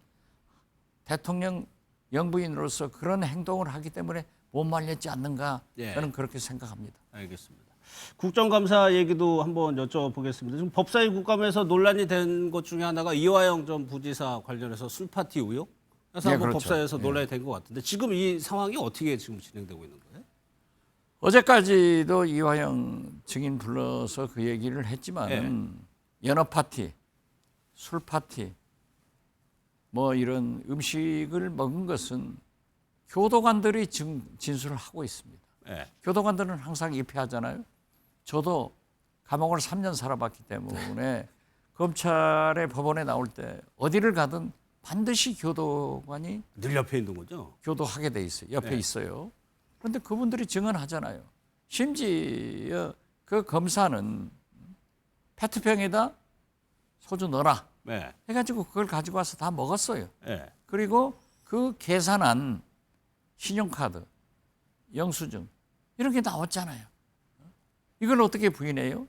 대통령 영부인으로서 그런 행동을 하기 때문에 못 말렸지 않는가 예. 저는 그렇게 생각합니다. 알겠습니다. 국정감사 얘기도 한번 여쭤보겠습니다. 지금 법사위 국감에서 논란이 된 것 중에 하나가 이화영 전 부지사 관련해서 술파티 의혹? 그래서 네, 한번 그렇죠. 법사위에서 논란이 된 것 같은데 지금 이 상황이 어떻게 지금 진행되고 있는 거예요? 어제까지도 이화영 증인 불러서 그 얘기를 했지만은 연어 파티, 술 파티, 뭐 이런 음식을 먹은 것은 교도관들이 진술을 하고 있습니다. 교도관들은 항상 입회하잖아요. 저도 감옥을 3년 살아봤기 때문에 검찰의 법원에 나올 때 어디를 가든 반드시 교도관이 늘 옆에 있는 거죠? 교도하게 돼 있어요. 옆에 있어요. 그런데 그분들이 증언하잖아요. 심지어 그 검사는 페트병에다 소주 넣어라 해가지고 그걸 가지고 와서 다 먹었어요. 그리고 그 계산한 신용카드, 영수증 이런 게 나왔잖아요. 이걸 어떻게 부인해요?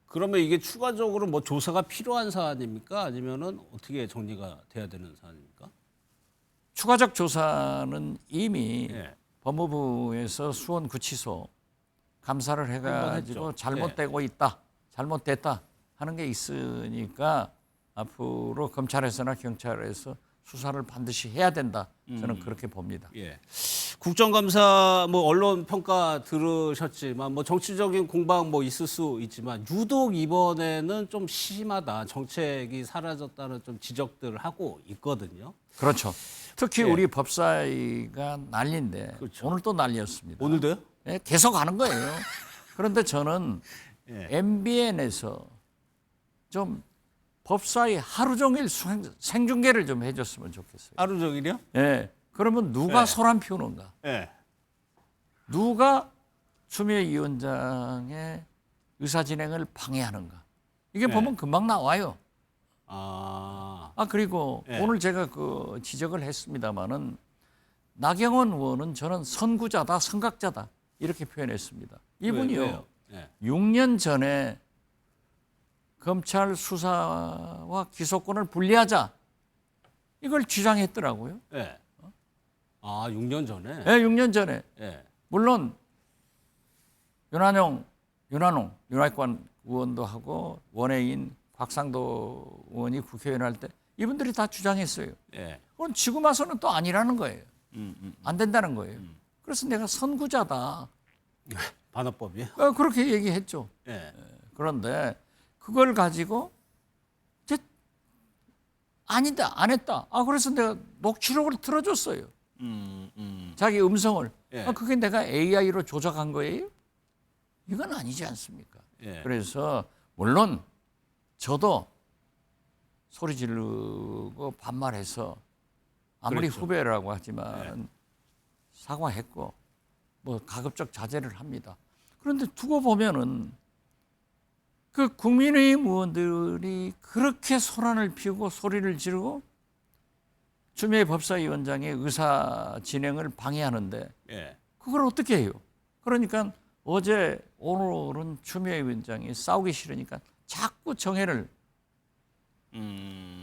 그러면 이게 추가적으로 뭐 조사가 필요한 사안입니까? 아니면은 어떻게 정리가 돼야 되는 사안입니까? 추가적 조사는 이미 법무부에서 수원구치소 감사를 해가지고 잘못되고 있다, 잘못됐다 하는 게 있으니까 앞으로 검찰에서나 경찰에서 수사를 반드시 해야 된다. 저는 그렇게 봅니다. 예. 국정감사 뭐 언론 평가 들으셨지만 뭐 정치적인 공방 뭐 있을 수 있지만 유독 이번에는 좀 심하다. 정책이 사라졌다는 좀 지적들을 하고 있거든요. 그렇죠. 특히 우리 법사위가 난리인데 오늘 또 난리였습니다. 오늘도요? 네, 계속 하는 거예요. 그런데 저는 MBN에서 좀 법사위 하루 종일 생중계를 좀 해줬으면 좋겠어요. 하루 종일이요? 네. 그러면 누가 소란 피우는가? 누가 추미애 위원장의 의사진행을 방해하는가? 이게 보면 금방 나와요. 그리고 오늘 제가 그 지적을 했습니다마는 나경원 의원은 저는 선구자다, 선각자다 이렇게 표현했습니다. 이분이요. 왜요? 6년 전에 검찰 수사와 기소권을 분리하자 이걸 주장했더라고요. 6년 전에? 네, 6년 전에. 물론 윤한홍 윤핵관 의원도 하고 원외인 곽상도 의원이 국회의원 할 때 이분들이 다 주장했어요. 예. 그건 지금 와서는 또 아니라는 거예요. 안 된다는 거예요. 그래서 내가 선구자다. 반어법이요? 그렇게 얘기했죠. 예. 그런데 그걸 가지고 이제 아니다, 안 했다. 그래서 내가 녹취록을 틀어줬어요. 자기 음성을. 예. 그게 내가 AI로 조작한 거예요? 이건 아니지 않습니까? 예. 그래서 물론 저도 소리 지르고 반말해서 아무리 그랬죠. 후배라고 하지만 사과했고 뭐 가급적 자제를 합니다. 그런데 두고 보면은 그 국민의힘 의원들이 그렇게 소란을 피우고 소리를 지르고 추미애 법사위원장의 의사 진행을 방해하는데 예. 그걸 어떻게 해요? 그러니까 어제 오늘은 추미애 위원장이 싸우기 싫으니까 자꾸 정해를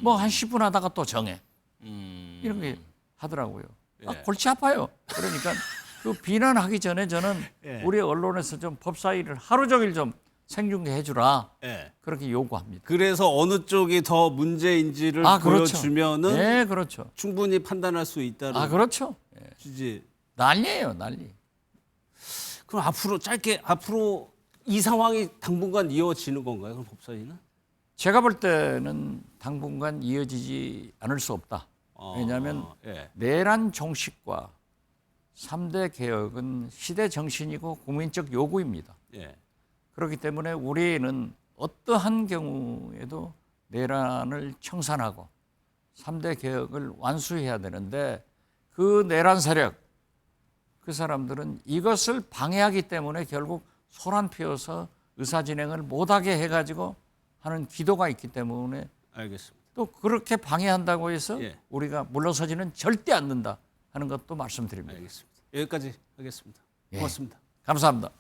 뭐 한 10분 하다가 또 정해 이런 게 하더라고요. 골치 아파요. 그러니까 그 비난하기 전에 저는 예. 우리 언론에서 좀 법사위를 하루 종일 좀 생중계 해주라 예. 그렇게 요구합니다. 그래서 어느 쪽이 더 문제인지를 그렇죠. 보여주면은 네, 그렇죠. 충분히 판단할 수 있다는 그렇죠. 취지. 난리예요, 난리. 그럼 앞으로 이 상황이 당분간 이어지는 건가요? 그럼 법사위는? 제가 볼 때는 당분간 이어지지 않을 수 없다. 왜냐하면 예. 내란 종식과 3대 개혁은 시대 정신이고 국민적 요구입니다. 예. 그렇기 때문에 우리는 어떠한 경우에도 내란을 청산하고 3대 개혁을 완수해야 되는데 그 내란 세력, 그 사람들은 이것을 방해하기 때문에 결국 소란 피워서 의사진행을 못하게 해가지고 하는 기도가 있기 때문에 알겠습니다. 또 그렇게 방해한다고 해서 예. 우리가 물러서지는 절대 않는다 하는 것도 말씀드립니다. 알겠습니다. 여기까지 하겠습니다. 고맙습니다. 감사합니다.